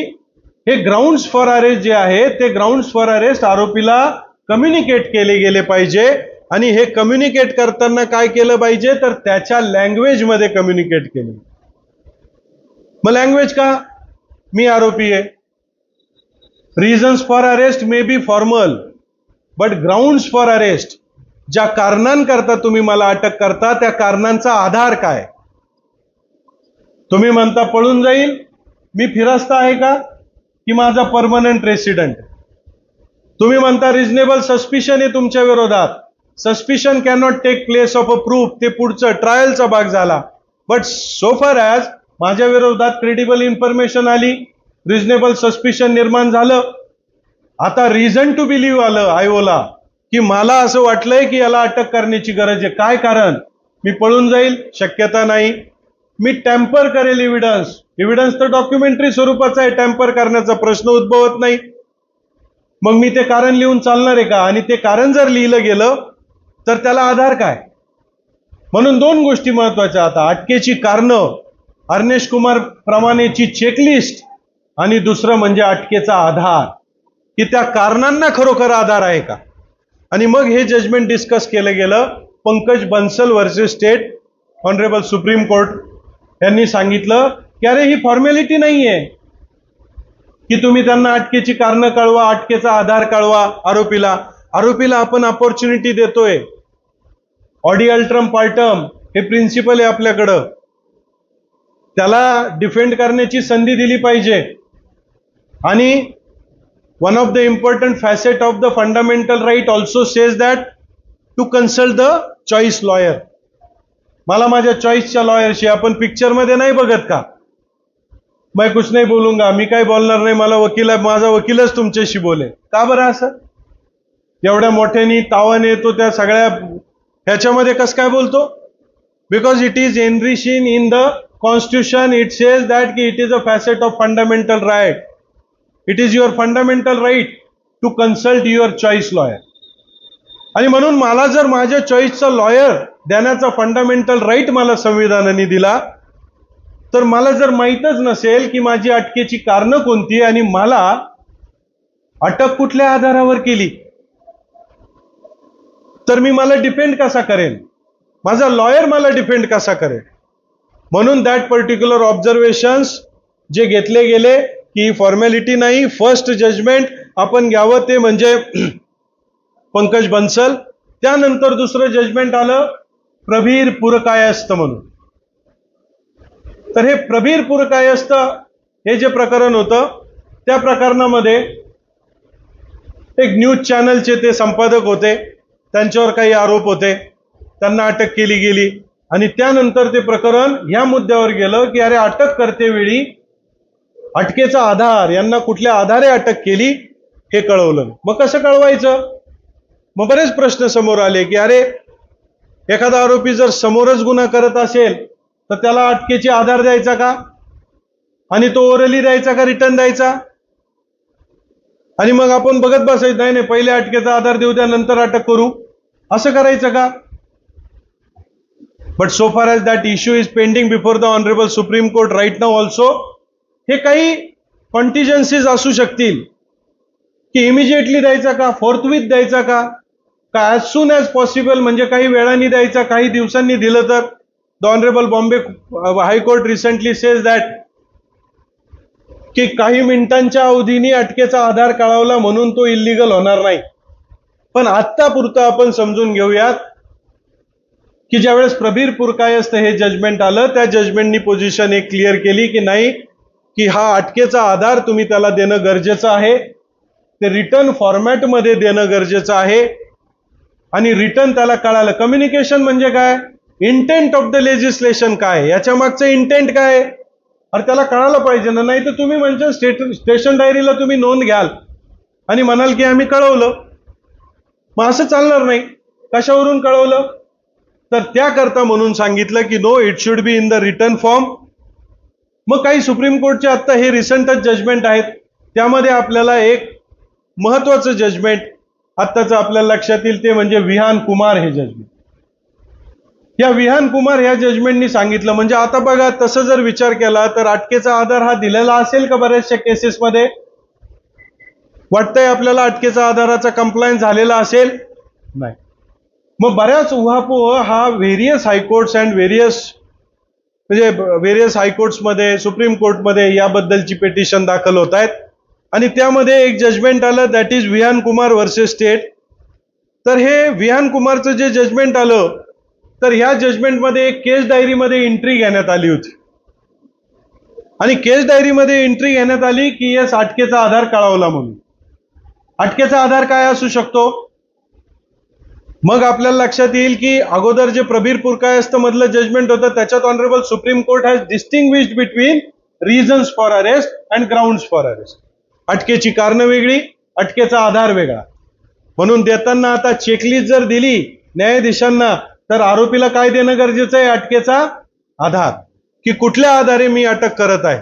हे ग्राउंड्स फॉर अरेस्ट जे आहे ते ग्राउंड्स फॉर अरेस्ट आरोपीला कम्युनिकेट केले गेले पाहिजे, आणि हे कम्युनिकेट करताना काय केलं पाहिजे? तर त्याच्या लँग्वेज मध्ये कम्युनिकेट केलं. मग लँग्वेज का? मी आरोपी आहे. Reasons for arrest may be formal, but grounds for arrest, ज्या कारणांकरता तुम्ही मला अटक करता त्या कारणांचा आधार काय? तुम्ही म्हणता पळून जाईल, मी फिरस्ता आहे का की माझा परमनंट रेसिडेंट? तुम्ही म्हणता रिझनेबल सस्पिशन आहे तुमच्या विरोधात. Suspicion cannot take place of a proof, ते पुढचं ट्रायलचा भाग झाला. बट सो फार ॲज माझ्या विरोधात क्रेडिबल इन्फॉर्मेशन आली, रिझनेबल सस्पिशन निर्माण झालं, आता रिझन टू बिलीव्ह आलं आयोला की मला असं वाटलंय की याला अटक करण्याची गरज आहे. काय कारण? मी पळून जाईल, शक्यता नाही. मी टॅम्पर करेल एव्हिडन्स. एव्हिडन्स तर डॉक्युमेंटरी स्वरूपाचा आहे, टॅम्पर करण्याचा प्रश्न उद्भवत नाही. मग मी ते कारण लिहून चालणार आहे का? आणि ते कारण जर लिहिलं गेलं तर त्याला आधार काय? म्हणून दोन गोष्टी महत्वाच्या. आता अटकेची कारणं, अर्नेश कुमार प्रमाणेची चेकलिस्ट, आणि दुसरं म्हणजे अटकेचा आधार, की त्या कारणांना खरोखर आधार आहे का? आणि मग हे जजमेंट डिस्कस केलं गेलं. Pankaj Bansal versus state, honourable supreme court यांनी सांगितलं की अरे ही फॉर्मॅलिटी नाहीये की तुम्ही त्यांना अटकेची कारणं कळवा, अटकेचा आधार कळवा आरोपीला. आरोपीला आपण अपॉर्च्युनिटी देतोय. ऑडी अल्ट्रम पार्टम हे प्रिन्सिपल आहे आपल्याकडं, त्याला डिफेंड करण्याची संधी दिली पाहिजे. आणि one of the important facet of the fundamental right also says that to consult the choice lawyer. मला माझ्या चॉईसच्या लॉयरशी, आपण पिक्चर मध्ये नाही बघत का, मैं कुछ नाही बोलूंगा, मी काय बोलणार नाही, मला वकील, माझा वकीलच तुमच्याशी बोले. का बरं असं? एवढ्या मोठ्यानी तावाने येतो त्या सगळ्या ह्याच्यामध्ये कस काय बोलतो? Because it is enriching in the constitution. It says that की it is a facet of fundamental right. It is your fundamental right to consult your choice lawyer. आणि म्हणून मला जर माझ्या चॉईसचा लॉयर देण्याचा फंडामेंटल राईट मला संविधानाने दिला, तर मला जर माहीतच नसेल की माझी अटकेची कारणं कोणती आणि मला अटक कुठल्या आधारावर केली, तर मी मला डिफेंड कसा करेन? माझा लॉयर मला डिफेंड कसा करेल? म्हणून दॅट पर्टिक्युलर ऑब्झर्वेशन्स जे घेतले गेले की फॉर्मॅलिटी नाही, फर्स्ट जजमेंट आपण घ्यावं ते म्हणजे पंकज बन्सल. त्यानंतर दुसरं जजमेंट आलं प्रबीर पुरकायस्थ म्हणून. तर हे प्रबीर पुरकायस्थ हे जे प्रकरण होतं त्या प्रकरणामध्ये एक न्यूज चॅनलचे ते संपादक होते, त्यांच्यावर काही आरोप होते, त्यांना अटक केली गेली आणि त्यानंतर ते प्रकरण या मुद्द्यावर गेलं की अरे अटक करतेवेळी अटकेचा आधार, यांना कुठल्या आधारे अटक केली हे कळवलं. मग कसं कळवायचं? मग बरेच प्रश्न समोर आले की अरे एखादा आरोपी जर समोरच गुन्हा करत असेल तर त्याला अटकेची आधार द्यायचा का, आणि तो ओरली द्यायचा का रिटर्न द्यायचा? आणि मग आपण बघत बसायचं, नाही पहिले अटकेचा आधार देऊ द्या नंतर अटक करू, असं करायचं का? But so far as that issue is pending before the honourable supreme court right now also, हे काही कॉन्टिजन्सीज असू शकतील की इमिजिएटली द्यायचा का, फोर्थविथ द्यायचा का ॲज सून ॲज पॉसिबल, म्हणजे काही वेळांनी द्यायचा, काही दिवसांनी दिलं तर. The honourable Bombay high court recently says that की काही मिनिटांच्या अवधीने अटकेचा आधार कळवला म्हणून तो इल्लीगल होणार नाही. पण आत्तापुरतं आपण समजून घेऊयात की ज्यावेळेस प्रबीर पुरकायस्थ हे जजमेंट आलं, त्या जजमेंटनी पोझिशन एक क्लिअर केली की नाही, की हा अटकेचा आधार तुम्ही त्याला देणं गरजेचं आहे, ते रिटर्न फॉर्मॅटमध्ये देणं गरजेचं आहे आणि रिटर्न त्याला कळालं. कम्युनिकेशन म्हणजे काय, इंटेंट ऑफ द लेजिस्लेशन काय, याच्या मागचं इंटेंट काय, अरे त्याला कळायला पाहिजे ना. नाही तर तुम्ही म्हणजे स्टेशन डायरीला तुम्ही नोंद घ्याल आणि म्हणाल की आम्ही कळवलं, मग असं चालणार नाही. कशावरून कळवलं? तर त्याकरता म्हणून सांगितलं की no, it should be in the return form. मग काही सुप्रीम कोर्टचे आता हे रिसेंटच जजमेंट आहेत, त्यामध्ये आपल्याला एक महत्वाचं जजमेंट आत्ताचं आपल्याला लक्षात येईल, ते म्हणजे विहान कुमार हे जजमेंट. या विहान कुमार ह्या जजमेंटनी सांगितलं, म्हणजे आता बघा तसं जर विचार केला तर अटकेचा आधार हा दिलेला असेल का बऱ्याचशा केसेसमध्ये? वाटतंय आपल्याला अटकेचा आधाराचा कंप्लायन्स झालेला असेल? नाही. मग बऱ्याच उहापोह हा व्हेरियस हायकोर्ट्स अँड व्हेरियस हायकोर्ट्समध्ये, सुप्रीम कोर्टमध्ये याबद्दलची पिटिशन दाखल होत आहेत आणि त्यामध्ये एक जजमेंट आलं, that is Vihaan Kumar versus state. तर हे विहान कुमारचं जे जजमेंट आलं, तर ह्या जजमेंटमध्ये एक केस डायरीमध्ये एंट्री घेण्यात आली होती आणि केस डायरीमध्ये एंट्री घेण्यात आली की यस अटकेचा आधार कळवला म्हणून. अटकेचा आधार काय असू शकतो? मग आपल्याला लक्षात येईल की अगोदर जे प्रबीर पुरकायस्थ मधलं जजमेंट होतं त्याच्यात honourable supreme court has distinguished between reasons for arrest and grounds for arrest. अटकेची कारणं वेगळी, अटकेचा आधार वेगळा. म्हणून देताना आता चेकलिस्ट जर दिली न्यायाधीशांना तर आरोपीला काय देणं गरजेचं आहे? अटकेचा आधार, की कुठल्या आधारे मी अटक करत आहे.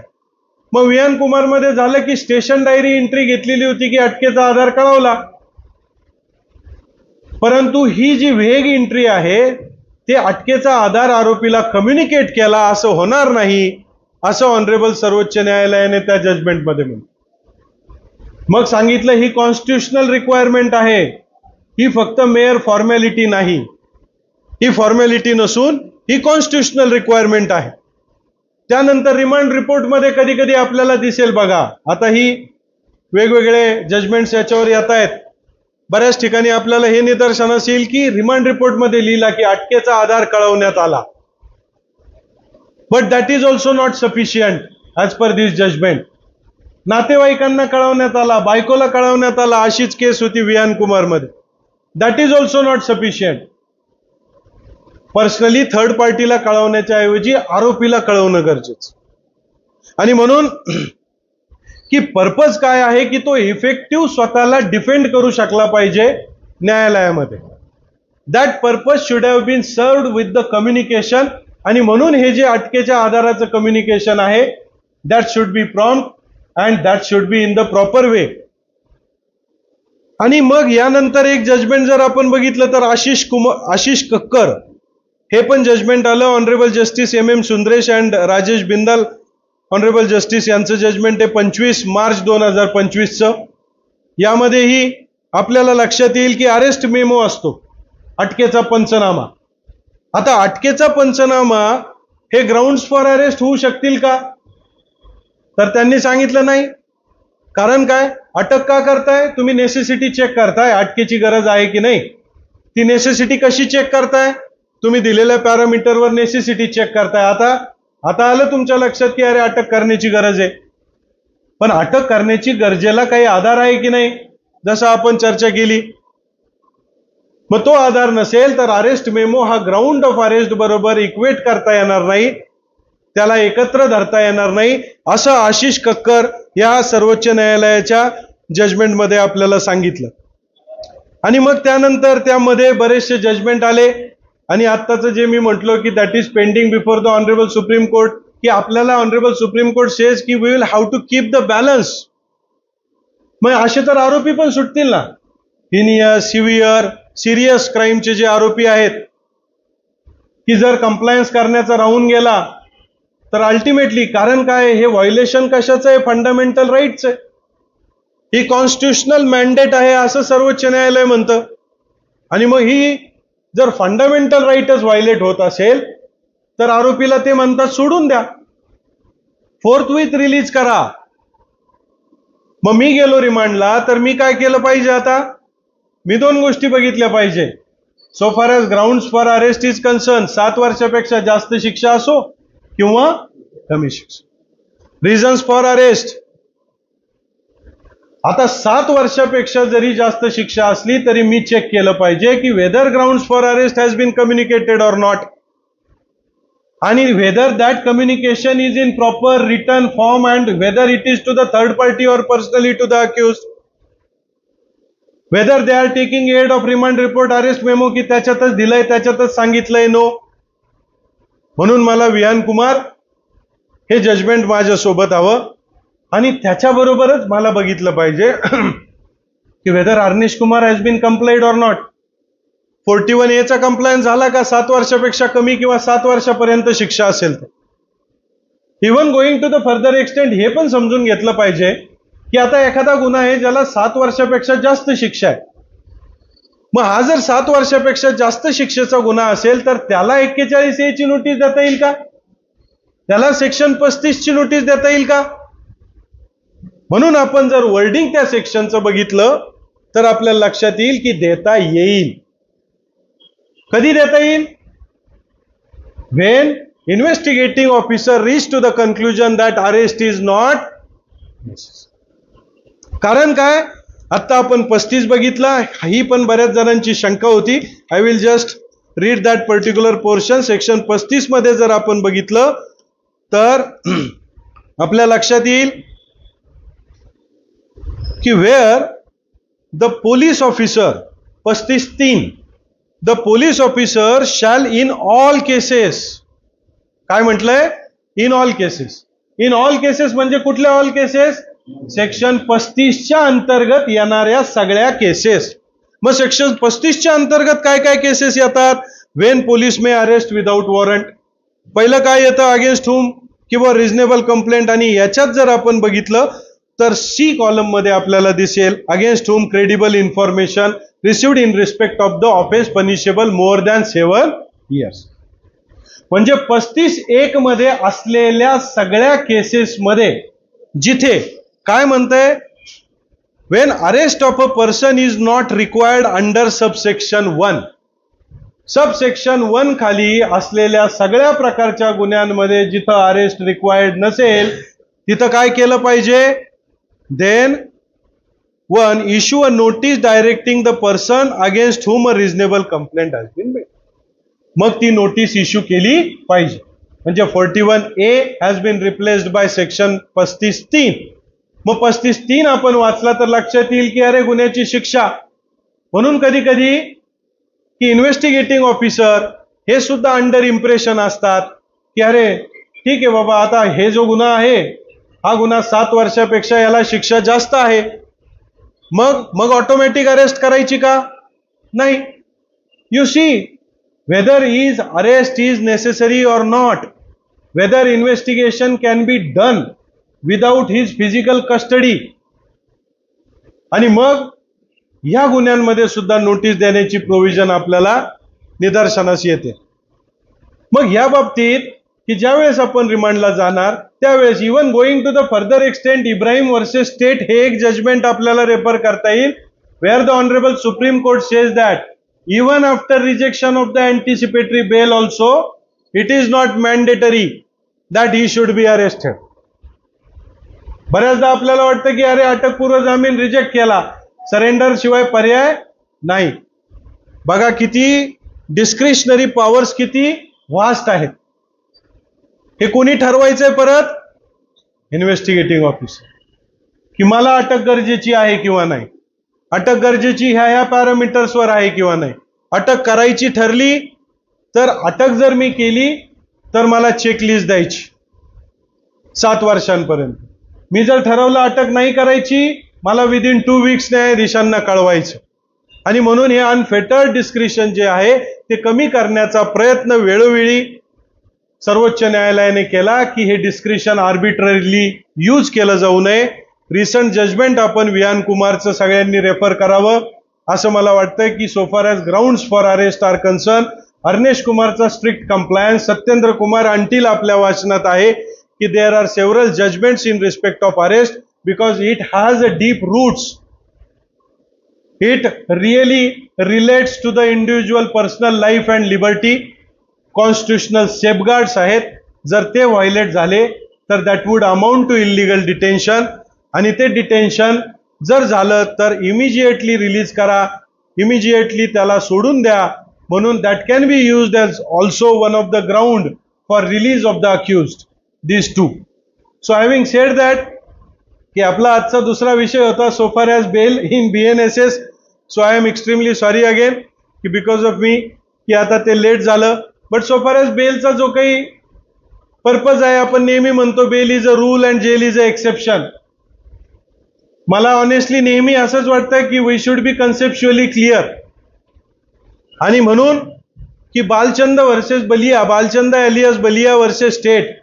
मग विहान कुमार मध्ये झालं की स्टेशन डायरी एंट्री घेतलेली होती की अटकेचा आधार कळवला, परंतु ही जी वेग एंट्री आहे ते अटकेचा आधार आरोपीला कम्युनिकेट केला असं होणार नाही, असं ऑनरेबल सर्वोच्च न्यायालयाने त्या जजमेंटमध्ये म्हणलं. मग सांगितलं ही कॉन्स्टिट्युशनल रिक्वायरमेंट आहे, ही फक्त मेअर फॉर्मॅलिटी नाही, ही फॉर्मॅलिटी नसून ही कॉन्स्टिट्युशनल रिक्वायरमेंट आहे. त्यानंतर रिमांड रिपोर्टमध्ये कधी कधी आपल्याला दिसेल बघा, आता ही वेगवेगळे जजमेंट्स याच्यावर येत आहेत, बऱ्याच ठिकाणी आपल्याला हे निदर्शनास येईल की रिमांड रिपोर्टमध्ये लिहिला की अटकेचा आधार कळवण्यात आला. But that is also not sufficient as per this judgment. नातेवाईकांना कळवण्यात आला, बायकोला कळवण्यात आला, अशीच केस होती विहान कुमारमध्ये. That is also not sufficient. Personally third पार्टीला कळवण्याच्या ऐवजी आरोपीला कळवणं गरजेचं. आणि म्हणून की पर्पज काय आहे की तो इफेक्टिव्ह स्वतःला डिफेंड करू शकला पाहिजे न्यायालयामध्ये. That purpose should have been served with the communication. आणि म्हणून हे जे अटकेच्या आधाराचं कम्युनिकेशन आहे that should be prompt and that should be in the proper way. आणि मग यानंतर एक जजमेंट जर आपण बघितलं तर आशिष कक्कर हे पण जजमेंट आलं. Honourable justice MM Sundaresh and Rajesh Bindal honourable justice यांचं जजमेंट आहे 25 मार्च 2025चं. यामध्येही आपल्याला लक्षात येईल की अरेस्ट मेमो असतो, अटकेचा पंचनामा. आता अटकेचा पंचनामा हे ग्राउंड्स फॉर अरेस्ट होऊ शकतील का? तर त्यांनी सांगितलं नाही. कारण काय? अटक का करताय? तुम्ही नेसेसिटी चेक करताय, अटकेची गरज आहे की नाही. ती नेसेसिटी कशी चेक करताय? तुम्ही दिलेल्या पॅरामीटरवर नेसेसिटी चेक करताय. आता आलं तुमच्या लक्षात की अरे अटक करण्याची गरज आहे. पण अटक करण्याची गरजेला काही आधार आहे की नाही, जसं आपण चर्चा केली. मग तो आधार नसेल तर अरेस्ट मेमो हा ग्राउंड ऑफ अरेस्ट बरोबर इक्वेट करता येणार नाही, त्याला एकत्र धरता येणार नाही, असं आशिष कक्कर या सर्वोच्च न्यायालयाच्या जजमेंटमध्ये आपल्याला सांगितलं. आणि मग त्यानंतर त्यामध्ये बरेचसे जजमेंट आले. आणि आत्ताचं जे मी म्हटलो की that is pending before the honourable supreme court, की आपल्याला ऑनरेबल सुप्रीम कोर्ट सेज की we will how to keep the balance. मग असे तर आरोपी पण सुटतील ना, हिनियस, सिव्हिअर, सिरियस क्राईमचे जे आरोपी आहेत, की जर कंप्लायन्स करण्याचा राहून गेला तर अल्टिमेटली, कारण काय, हे व्हायोलेशन कशाचं आहे, फंडामेंटल राईट्स आहे, ही कॉन्स्टिट्युशनल मॅन्डेट आहे असं सर्वोच्च न्यायालय म्हणतं. आणि मग ही जर फंडामेंटल राईटच व्हायोलेट होत असेल तर आरोपीला ते म्हणतात सोडून द्या, फोर्थविथ रिलीज करा. मग मी गेलो रिमांडला तर मी काय केलं पाहिजे, आता मी दोन गोष्टी बघितल्या पाहिजे. So far as grounds for arrest is concern, 7 वर्षापेक्षा जास्त शिक्षा असो किंवा कमी शिक्षा. रिझन्स फॉर अरेस्ट, आता 7 वर्षापेक्षा जरी जास्त शिक्षा असली तरी मी चेक केलं पाहिजे की whether grounds for arrest has been communicated or not, आणि whether that communication is in proper written form and whether it is to the third party or personally to the accused, whether they are taking aid of remand report arrest memo, की त्याच्यातच दिलंय, त्याच्यातच सांगितलंय no. म्हणून मला विहान कुमार हे judgement माझ्यासोबत हवं. आणि त्याच्याबरोबरच मला बघितलं पाहिजे की whether Arnesh Kumar has been complied or not. 41A चा कंप्लायन्स झाला का, 7 वर्षापेक्षा कमी किंवा 7 वर्षापर्यंत शिक्षा असेल तर. Even going to the further extent हे पण समजून घेतलं पाहिजे की आता एखादा गुन्हा आहे ज्याला 7 वर्षापेक्षा जास्त शिक्षा आहे, मग हा जर 7 वर्षापेक्षा जास्त शिक्षेचा गुन्हा असेल तर त्याला 41A ची नोटीस देता येईल का, त्याला सेक्शन 35 ची नोटीस देता येईल का. म्हणून आपण जर वर्डिंग त्या सेक्शनचं बघितलं तर आपल्याला लक्षात येईल की देता येईल. कधी देता येईल, when investigating officer reach to the conclusion that arrest is not necessary. कारण काय, आता आपण 35 बघितला, ही पण बऱ्याच जणांची शंका होती. I will just read that particular portion. Section 35 मध्ये जर आपण बघितलं तर आपल्या लक्षात येईल की where the police officer, 35(3), the police officer shall in all cases, काय म्हटलंय, in all cases. In all cases म्हणजे कुठल्या ऑल केसेस, सेक्शन 35च्या अंतर्गत येणाऱ्या सगळ्या केसेस. मग सेक्शन 35च्या अंतर्गत काय काय केसेस येतात, वेन पोलीस मे अरेस्ट विदाउट वॉरंट, पहिलं काय येतं, अगेन्स्ट हुम किंवा रिझनेबल कंप्लेंट. आणि याच्यात जर आपण बघितलं तर सी कॉलम मध्ये आपल्याला दिसेल against hmm credible information received in respect of the offence punishable more than 7 years. म्हणजे 35(1) मध्ये असलेल्या सगळ्या केसेस मध्ये जिथे काय म्हणतंय, Wien arrest of a person is not required under subsection 1, subsection 1 खाली असलेल्या सगळ्या प्रकारच्या गुन्ह्यांमध्ये जिथं अरेस्ट रिक्वायर्ड नसेल तिथं काय केलं पाहिजे, then 1 issue a notice directing the person against whom a reasonable complaint has been made. मग ती नोटीस इश्यू केली पाहिजे. म्हणजे 41A has been replaced by section 35(3). मग 35(3) आपण वाचला तर लक्षात येईल की अरे गुन्ह्याची शिक्षा. म्हणून कधी कधी की इन्व्हेस्टिगेटिंग ऑफिसर हे सुद्धा अंडर इम्प्रेशन असतात की अरे ठीक आहे बाबा, आता हे जो गुन्हा आहे हा गुन्हा 7 वर्षापेक्षा याला शिक्षा जास्त आहे, मग ऑटोमॅटिक अरेस्ट करायची का, नाही. You see, whether is arrest is necessary or not, whether investigation can be done without his physical custody. आणि मग या गुन्ह्यांमध्ये सुद्धा नोटीस देण्याची प्रोव्हिजन आपल्याला निदर्शनास येते. मग या बाबतीत की ज्यावेळेस आपण रिमांडला जाणार त्यावेळेस even going to the further extent Ibrahim versus state हे एक जजमेंट आपल्याला रेफर करता येईल, where the honourable supreme court says that even after rejection of the anticipatory bail also it is not mandatory that he should be arrested. बऱ्याचदा आपल्याला वाटतं की अरे अटकपूर्व जामीन रिजेक्ट केला, सरेंडर शिवाय पर्याय नाही. बघा किती डिस्क्रिशनरी पॉवर्स किती वास्ट आहेत. हे कोणी ठरवायचंय परत? इन्व्हेस्टिगेटिंग ऑफिसर, की मला अटक गरजेची आहे किंवा नाही, अटक गरजेची ह्या पॅरामीटर्सवर आहे किंवा नाही, अटक करायची ठरली तर अटक जर मी केली तर मला चेकलिस्ट द्यायची 7 वर्षांपर्यंत. मी जर ठरवलं अटक नाही करायची, मला विदिन 2 वीक्स न्यायाधीशांना कळवायचं. आणि म्हणून हे अनफेटर्ड डिस्क्रिशन जे आहे ते कमी करण्याचा प्रयत्न वेळोवेळी सर्वोच्च न्यायालयाने केला, की हे डिस्क्रिशन आर्बिट्ररीली यूज केलं जाऊ नये. रिसंट जजमेंट आपण विहान कुमारचं सगळ्यांनी रेफर करावं असं मला वाटतंय, की so far as grounds for arrest are concern, Arnesh कुमारचा स्ट्रिक्ट कंप्लायन्स, सत्येंद्र कुमार अंटील आपल्या वाचनात आहे की there are several judgments in respect of arrest because it has a deep roots. It really relates to the individual personal life and liberty. Constitutional safeguards आहेत, जर ते violate झाले तर that would amount to illegal detention. आणि ते detention जर झालं तर इमिजिएटली रिलीज करा, इमिजिएटली त्याला सोडून द्या. म्हणून that can be used as also one of the ground for release of the accused, these two. So having said that, की आपला आजचा दुसरा विषय होता so far as bail in BNSS. So I am extremely sorry again की because of me की आता ते लेट झालं. But so far as bailचा जो काही पर्पज आहे, आपण नेहमी म्हणतो bail is a rule and jail is a exception. मला ऑनेस्टली नेहमी असंच वाटतं की we should be conceptually clear. आणि म्हणून की Balchand versus Baliya, Balchand alias Baliya versus state,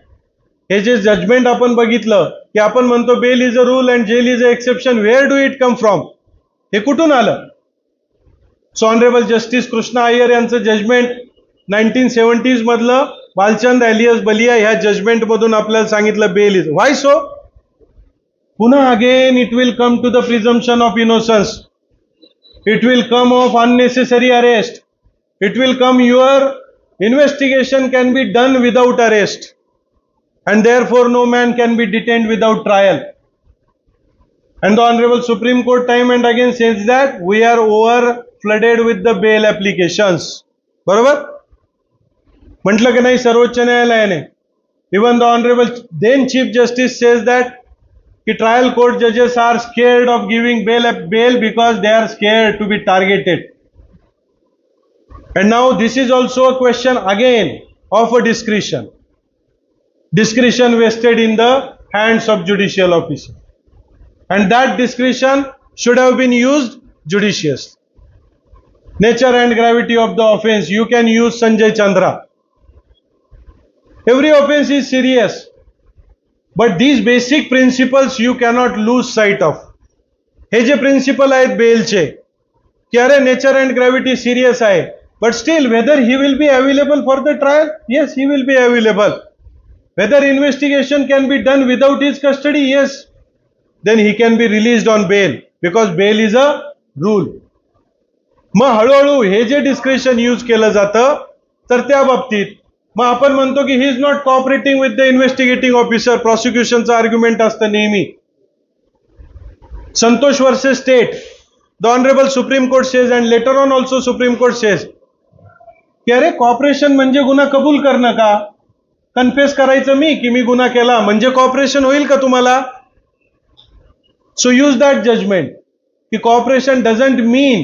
हे जे जजमेंट आपण बघितलं की आपण म्हणतो bail is a rule and jail is a exception. Where do it come from? हे कुठून आलं? So honourable justice Krishna Iyer यांचं जजमेंट 1970s मधलं बालचंद एलियस बलिया ह्या जजमेंट मधून आपल्याला सांगितलं बेल इज. Why so? पुन्हा again it will come to the presumption of innocence, it will come of unnecessary arrest, it will come your investigation can be done without arrest and therefore no man can be detained without trial. And the Honorable Supreme Court time and again says that we are over flooded with the bail applications. बरोबर म्हटलं की नाही सर्वोच्च न्यायालयाने? Even the Honorable then Chief Justice says that the trial court judges are scared of giving bail because they are scared to be targeted. And now this is also a question again of a discretion. Discretion vested in the hands of judicial officer, and that discretion should have been used judiciously. Nature and gravity of the offense, you can use Sanjay Chandra. Every offense is serious, but these basic principles you cannot lose sight of. हे जे principal आहेत बेलचे की अरे nature and gravity serious आहे, but still whether he will be available for the trial? Yes, he will be available. Whether investigation can be done without his custody? Yes. Then he can be released on bail because bail is a rule. मग हळूहळू हे जे discretion use केलं जातं तर त्या बाबतीत मग आपण म्हणतो की he is not cooperating with the investigating officer. प्रॉसिक्युशनचं आर्ग्युमेंट असतं नेहमी. Santosh versus state, the honourable supreme court says and later on also supreme court says की अरे कॉपरेशन म्हणजे गुन्हा कबूल करणं का? कन्फेस करायचं मी की मी गुन्हा केला म्हणजे कॉपरेशन होईल का तुम्हाला? सो यूज दॅट जजमेंट की cooperation doesn't mean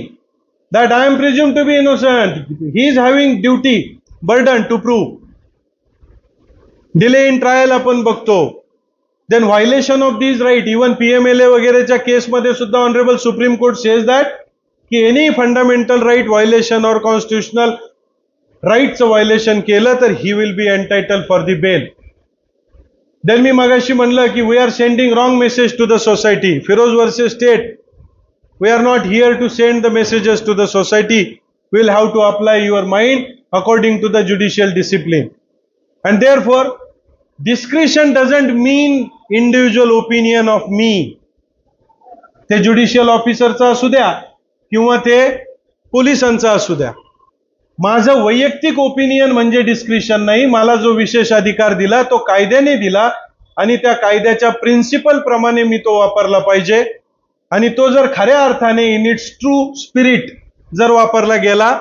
that I am presume to be innocent. He is having duty burden to prove. Delay in trial आपण बघतो. Then violation of these right, even PMLA वगैरेच्या केसमध्ये सुद्धा honourable supreme court says that की any fundamental right violation or constitutional राईटचं violation केलं तर he will be entitled for the bail. Then मी मगाशी म्हणलं की we R sending wrong message to the society. Firoz versus state, we are not here to send the messages to the society. We will have to apply your mind according to the judicial discipline. And therefore discretion doesn't mean individual opinion of me. ते judicial ऑफिसरचा असू द्या किंवा ते पोलिसांचा असू द्या. माझं वैयक्तिक ओपिनियन म्हणजे डिस्क्रिशन नाही. मला जो विशेष अधिकार दिला तो कायद्याने दिला आणि त्या कायद्याच्या प्रिन्सिपल प्रमाणे मी तो वापरला पाहिजे आणि तो जर खऱ्या अर्थाने इन इट्स ट्रू स्पिरिट जर वापरला गेला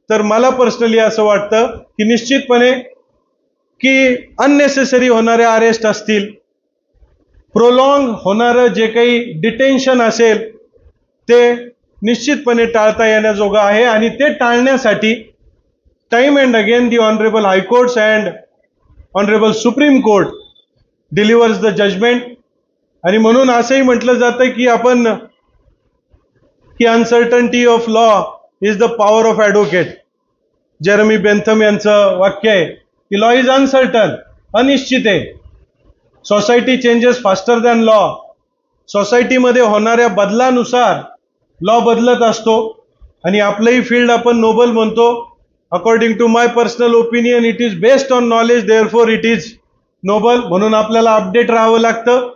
तर मला पर्सनली असं वाटतं की निश्चितपणे की अननेसेसरी होणारे अरेस्ट असतील, प्रोलॉंग होणारं जे काही डिटेन्शन असेल ते निश्चितपणे टाळता येण्याजोगं आहे आणि ते टाळण्यासाठी time and again the honourable high courts and honourable supreme court delivers the judgment. आणि म्हणून असंही म्हटलं जातं की आपण की uncertainty of law is the power of advocate. Jeremy Bentham यांचं वाक्य आहे की लॉ इज अनसर्टन, अनिश्चित आहे. Society changes faster than law. सोसायटीमध्ये होणाऱ्या बदलानुसार लॉ बदलत असतो आणि आपलंही फील्ड आपण नोबल म्हणतो. According to my personal opinion it is based on knowledge, therefore it is noble. म्हणून आपल्याला अपडेट राहावं लागतं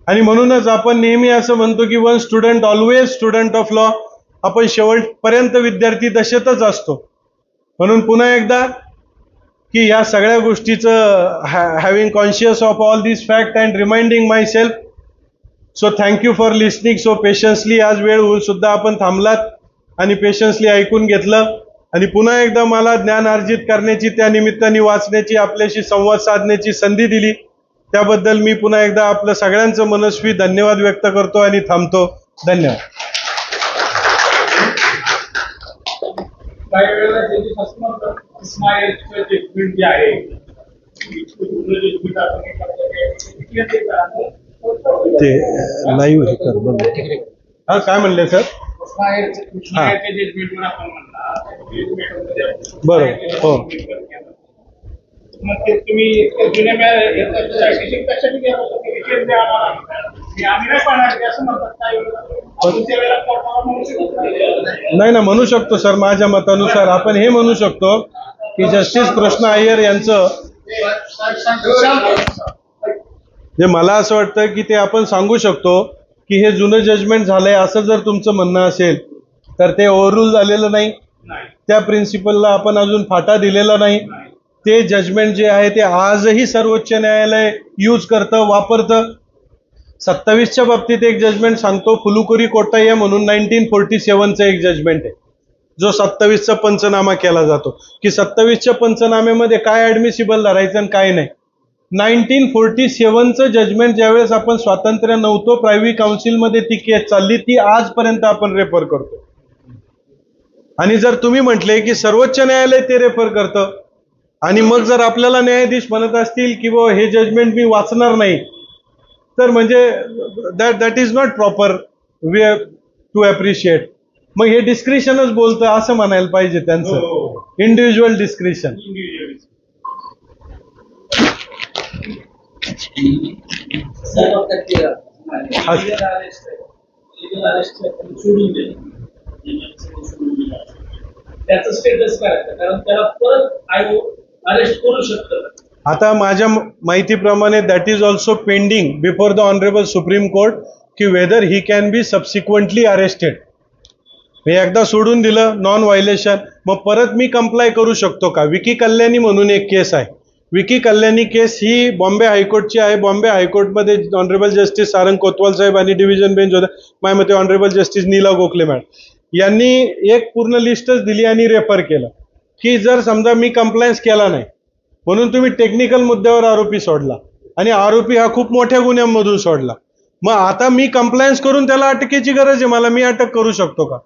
आणि म्हणूनच आपण नेहमी असं म्हणतो की one student always student of law. आपण शेवटपर्यंत विद्यार्थी दशेतच असतो. म्हणून पुन्हा एकदा की या सगळ्या गोष्टीचं having conscious of all this fact and reminding myself. So thank you for listening so patiently. आज वेळ होऊन सुद्धा आपण थांबलात आणि पेशन्सली ऐकून घेतलं आणि पुन्हा एकदा मला ज्ञान अर्जित करण्याची, त्या निमित्ताने वाचण्याची, आपल्याशी संवाद साधण्याची संधी दिली त्याबद्दल मी पुन्हा एकदा आपलं सगळ्यांचं मनस्वी धन्यवाद व्यक्त करतो आणि थांबतो. धन्यवाद. काही वेळेला त्याची फसवणूक इस्माईलचं ट्रीटमेंट जे आहे ते लाईव्ह हे कर बघ. हा काय म्हणले सर? बरोबर. हो. मग ते तुम्ही जुन्या नाही ना, म्हणू शकतो सर. माझ्या मतानुसार आपण हे म्हणू शकतो की जस्टिस कृष्ण अय्यर यांचं जे मला असं वाटतं की ते आपण सांगू शकतो की हे जुनं जजमेंट झालंय असं जर तुमचं म्हणणं असेल तर ते ओव्हररूल झालेलं नाही. त्या प्रिन्सिपलला आपण अजून फाटा दिलेला नाही. ते जजमेंट जे आहे ते आजही सर्वोच्च न्यायालय यूज करतं, वापरतं. 27च्या बाबतीत एक जजमेंट सांगतो, फुलुकुरी कोट्टाय्या म्हणून 1947चं एक जजमेंट आहे जो 27चा पंचनामा केला जातो की 27च्या पंचनाम्यामध्ये काय ऍडमिसिबल धरायचं आणि काय नाही. 1947चं जजमेंट ज्यावेळेस आपण स्वातंत्र्य नव्हतो, प्रायव्ही काउन्सिलमध्ये ती केस चालली, ती आजपर्यंत आपण रेफर करतो. आणि जर तुम्ही म्हटले की सर्वोच्च न्यायालय ते रेफर करतं आणि मग जर आपल्याला न्यायाधीश म्हणत असतील की वो हे जजमेंट मी वाचणार नाही तर म्हणजे that is not proper way to appreciate. मग हे डिस्क्रिशनच बोलतं असं म्हणायला पाहिजे त्यांचं, इंडिव्हिज्युअल डिस्क्रिशन. त्याचं स्टेटस काय? कारण त्याला परत अरेस्ट करू शकतं. आता माझ्या माहितीप्रमाणे that is also pending before the honourable supreme court की whether he can be subsequently arrested. हे एकदा सोडून दिलं नॉन व्हायलेशन, मग परत मी कंप्लाय करू शकतो का? विकी कल्याणी म्हणून एक केस आहे. विकी कल्याणी केस ही बॉम्बे हायकोर्टची आहे. बॉम्बे हायकोर्टमध्ये ऑनरेबल जस्टिस सारंग कोतवाल साहेब आणि डिव्हिजन बेंच होता, माझ्या मते ऑनरेबल जस्टिस नीला गोखले मॅडम यांनी एक पूर्ण लिस्टच दिली आणि रेफर केलं की जर समजा मी कंप्लायन्स केला नाही म्हणून तुम्ही टेक्निकल मुद्द्यावर आरोपी सोडला आणि आरोपी हा खूप मोठ्या गुन्ह्यांमधून सोडला, मग आता मी कंप्लायन्स करून त्याला अटकेची गरज आहे, मला मी अटक करू शकतो का?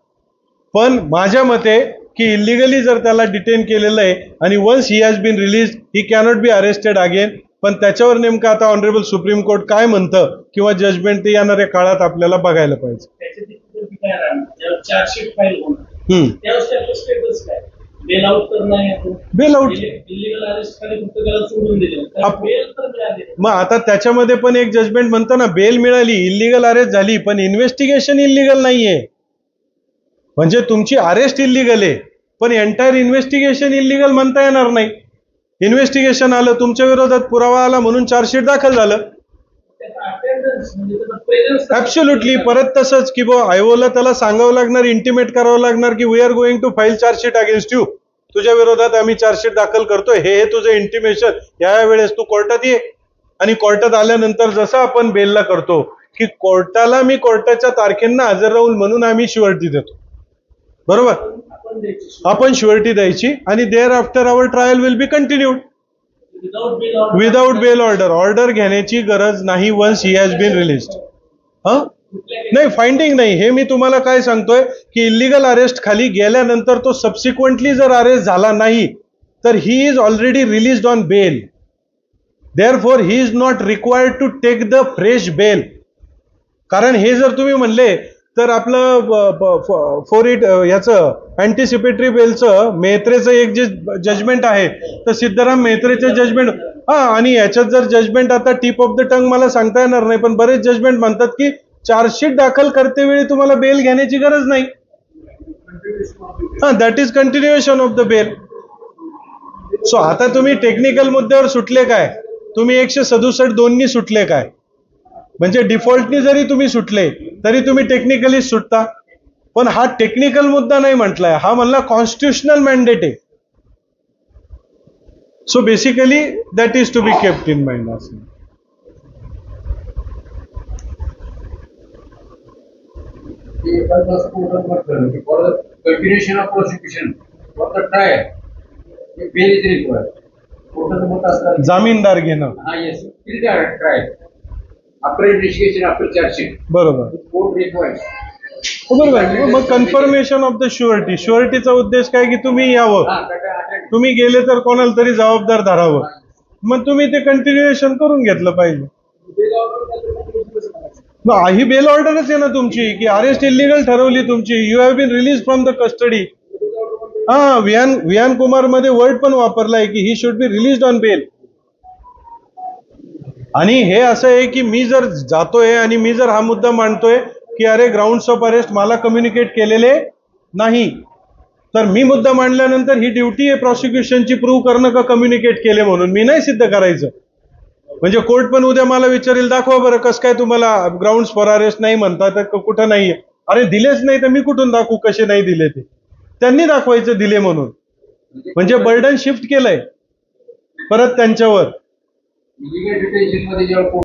पण माझ्या मते की इलिगली जर त्याला डिटेन केलेलं आहे आणि once he has been release he cannot be arrested again. पण त्याच्यावर नेमकं आता ऑनरेबल सुप्रीम कोर्ट काय म्हणतं किंवा जजमेंट ते येणाऱ्या काळात आपल्याला बघायला पाहिजे. चार्जशीट फाईल होणार बेल आउट करणं, बेल आउट इलिगल अरेस्ट खाली फक्त त्याला सोडून दिले बेल तर मिळाले. मग आता त्याच्यामध्ये पण एक जजमेंट म्हणतं ना, बेल मिळाली, इलिगल अरेस्ट झाली पण इन्व्हेस्टिगेशन इलिगल नाहीये. म्हणजे तुमची अरेस्ट इलिगल आहे पण एंटायर इन्व्हेस्टिगेशन इलिगल म्हणता येणार नाही. इन्व्हेस्टिगेशन आलं, तुमच्या विरोधात पुरावा आला म्हणून चार्जशीट दाखल झालं. ऍब्सोल्युटली. परत तसंच की बो आयोला त्याला सांगावं लागणार, इंटिमेट करावं लागणार की we are going to file chargesheet against you, तुझ्या विरोधात आम्ही चार्जशीट दाखल करतोय, हे तुझं इंटिमेशन, या वेळेस तू कोर्टात ये. आणि कोर्टात आल्यानंतर जसं आपण बेलला करतो की कोर्टाला मी कोर्टाच्या तारखेंना हजर राहून म्हणून आम्ही शुअरिटी देतो, बरोबर, आपण द्यायची आपण शुअरिटी द्यायची आणि thereafter our trial will be continued without bill order without bail order घेण्याची गरज नाही once he has been release. नाही फाइंडिंग नाही, हे मी तुम्हाला काय सांगतोय की इलिगल अरेस्ट खाली गेल्यानंतर तो सबसिक्वेंटली जर अरेस्ट झाला नाही तर he is already released on bail. Therefore he is not required to take the fresh bail. कारण हे जर तुम्ही म्हणले तर आपलं याचं अँटिसिपेटरी बेलचं मेहत्रेचं एक जे जजमेंट आहे तर सिद्धाराम मेहत्रेचे जजमेंट आणि याच्यात जर जजमेंट आता टिप ऑफ द टंग मला सांगता येणार नाही, पण बरेच जजमेंट म्हणतात की चार्जशीट दाखल करते वेळी तुम्हाला बेल घेण्याची गरज नाही. That is continuation of the bail. सो आता तुम्ही टेक्निकल मुद्द्यावर सुटले काय, तुम्ही 167(2) सुटले काय, म्हणजे डिफॉल्टनी जरी तुम्ही सुटले तरी तुम्ही टेक्निकली सुटता. पण हा टेक्निकल मुद्दा नाही म्हटलाय, हा म्हणला कॉन्स्टिट्युशनल मॅन्डेट आहे. So basically that is to be kept in mind. Continuation of prosecution for the trial, bail is required. कोर्टाचं मत असतं जामीनदार घेणं. yes, till the trial, after investigation, after charge sheet, बरोबर court requires. बरोबर. मग confirmation of the surety. शुअरिटीचा उद्देश काय की तुम्ही यावं, तुम्ही गेले तर कोणाला तरी जबाबदार धरावं, मग तुम्ही ते कंटिन्युएशन करून घेतलं पाहिजे. मग ही बेल ऑर्डरच आहे ना तुमची की अरेस्ट इलिगल ठरवली तुमची, you have been release from the custody. Vihaan Kumar मध्ये वर्ड पण वापरलाय की ही should be release on bail. आणि हे असं आहे की मी जर जातोय आणि मी जर हा मुद्दा मांडतोय की अरे ग्राउंड्स ऑफ अरेस्ट मला कम्युनिकेट केलेले नाही, तर मी मुद्दा मांडल्यानंतर ही ड्युटी आहे प्रॉसिक्युशनची प्रूव्ह करणं का कम्युनिकेट केले म्हणून, मी नाही सिद्ध करायचं. म्हणजे कोर्ट पण उद्या मला विचारेल दाखवा बरं कसं काय तुम्हाला ग्राउंड्स फॉर अरेस्ट नाही म्हणतात, कुठं नाहीये. अरे दिलेच नाही तर मी कुठून दाखवू कसे नाही दिले ते, त्यांनी दाखवायचं दिले म्हणून. म्हणजे बर्डन शिफ्ट केलंय परत त्यांच्यावर. Illegal detention मध्ये जेव्हा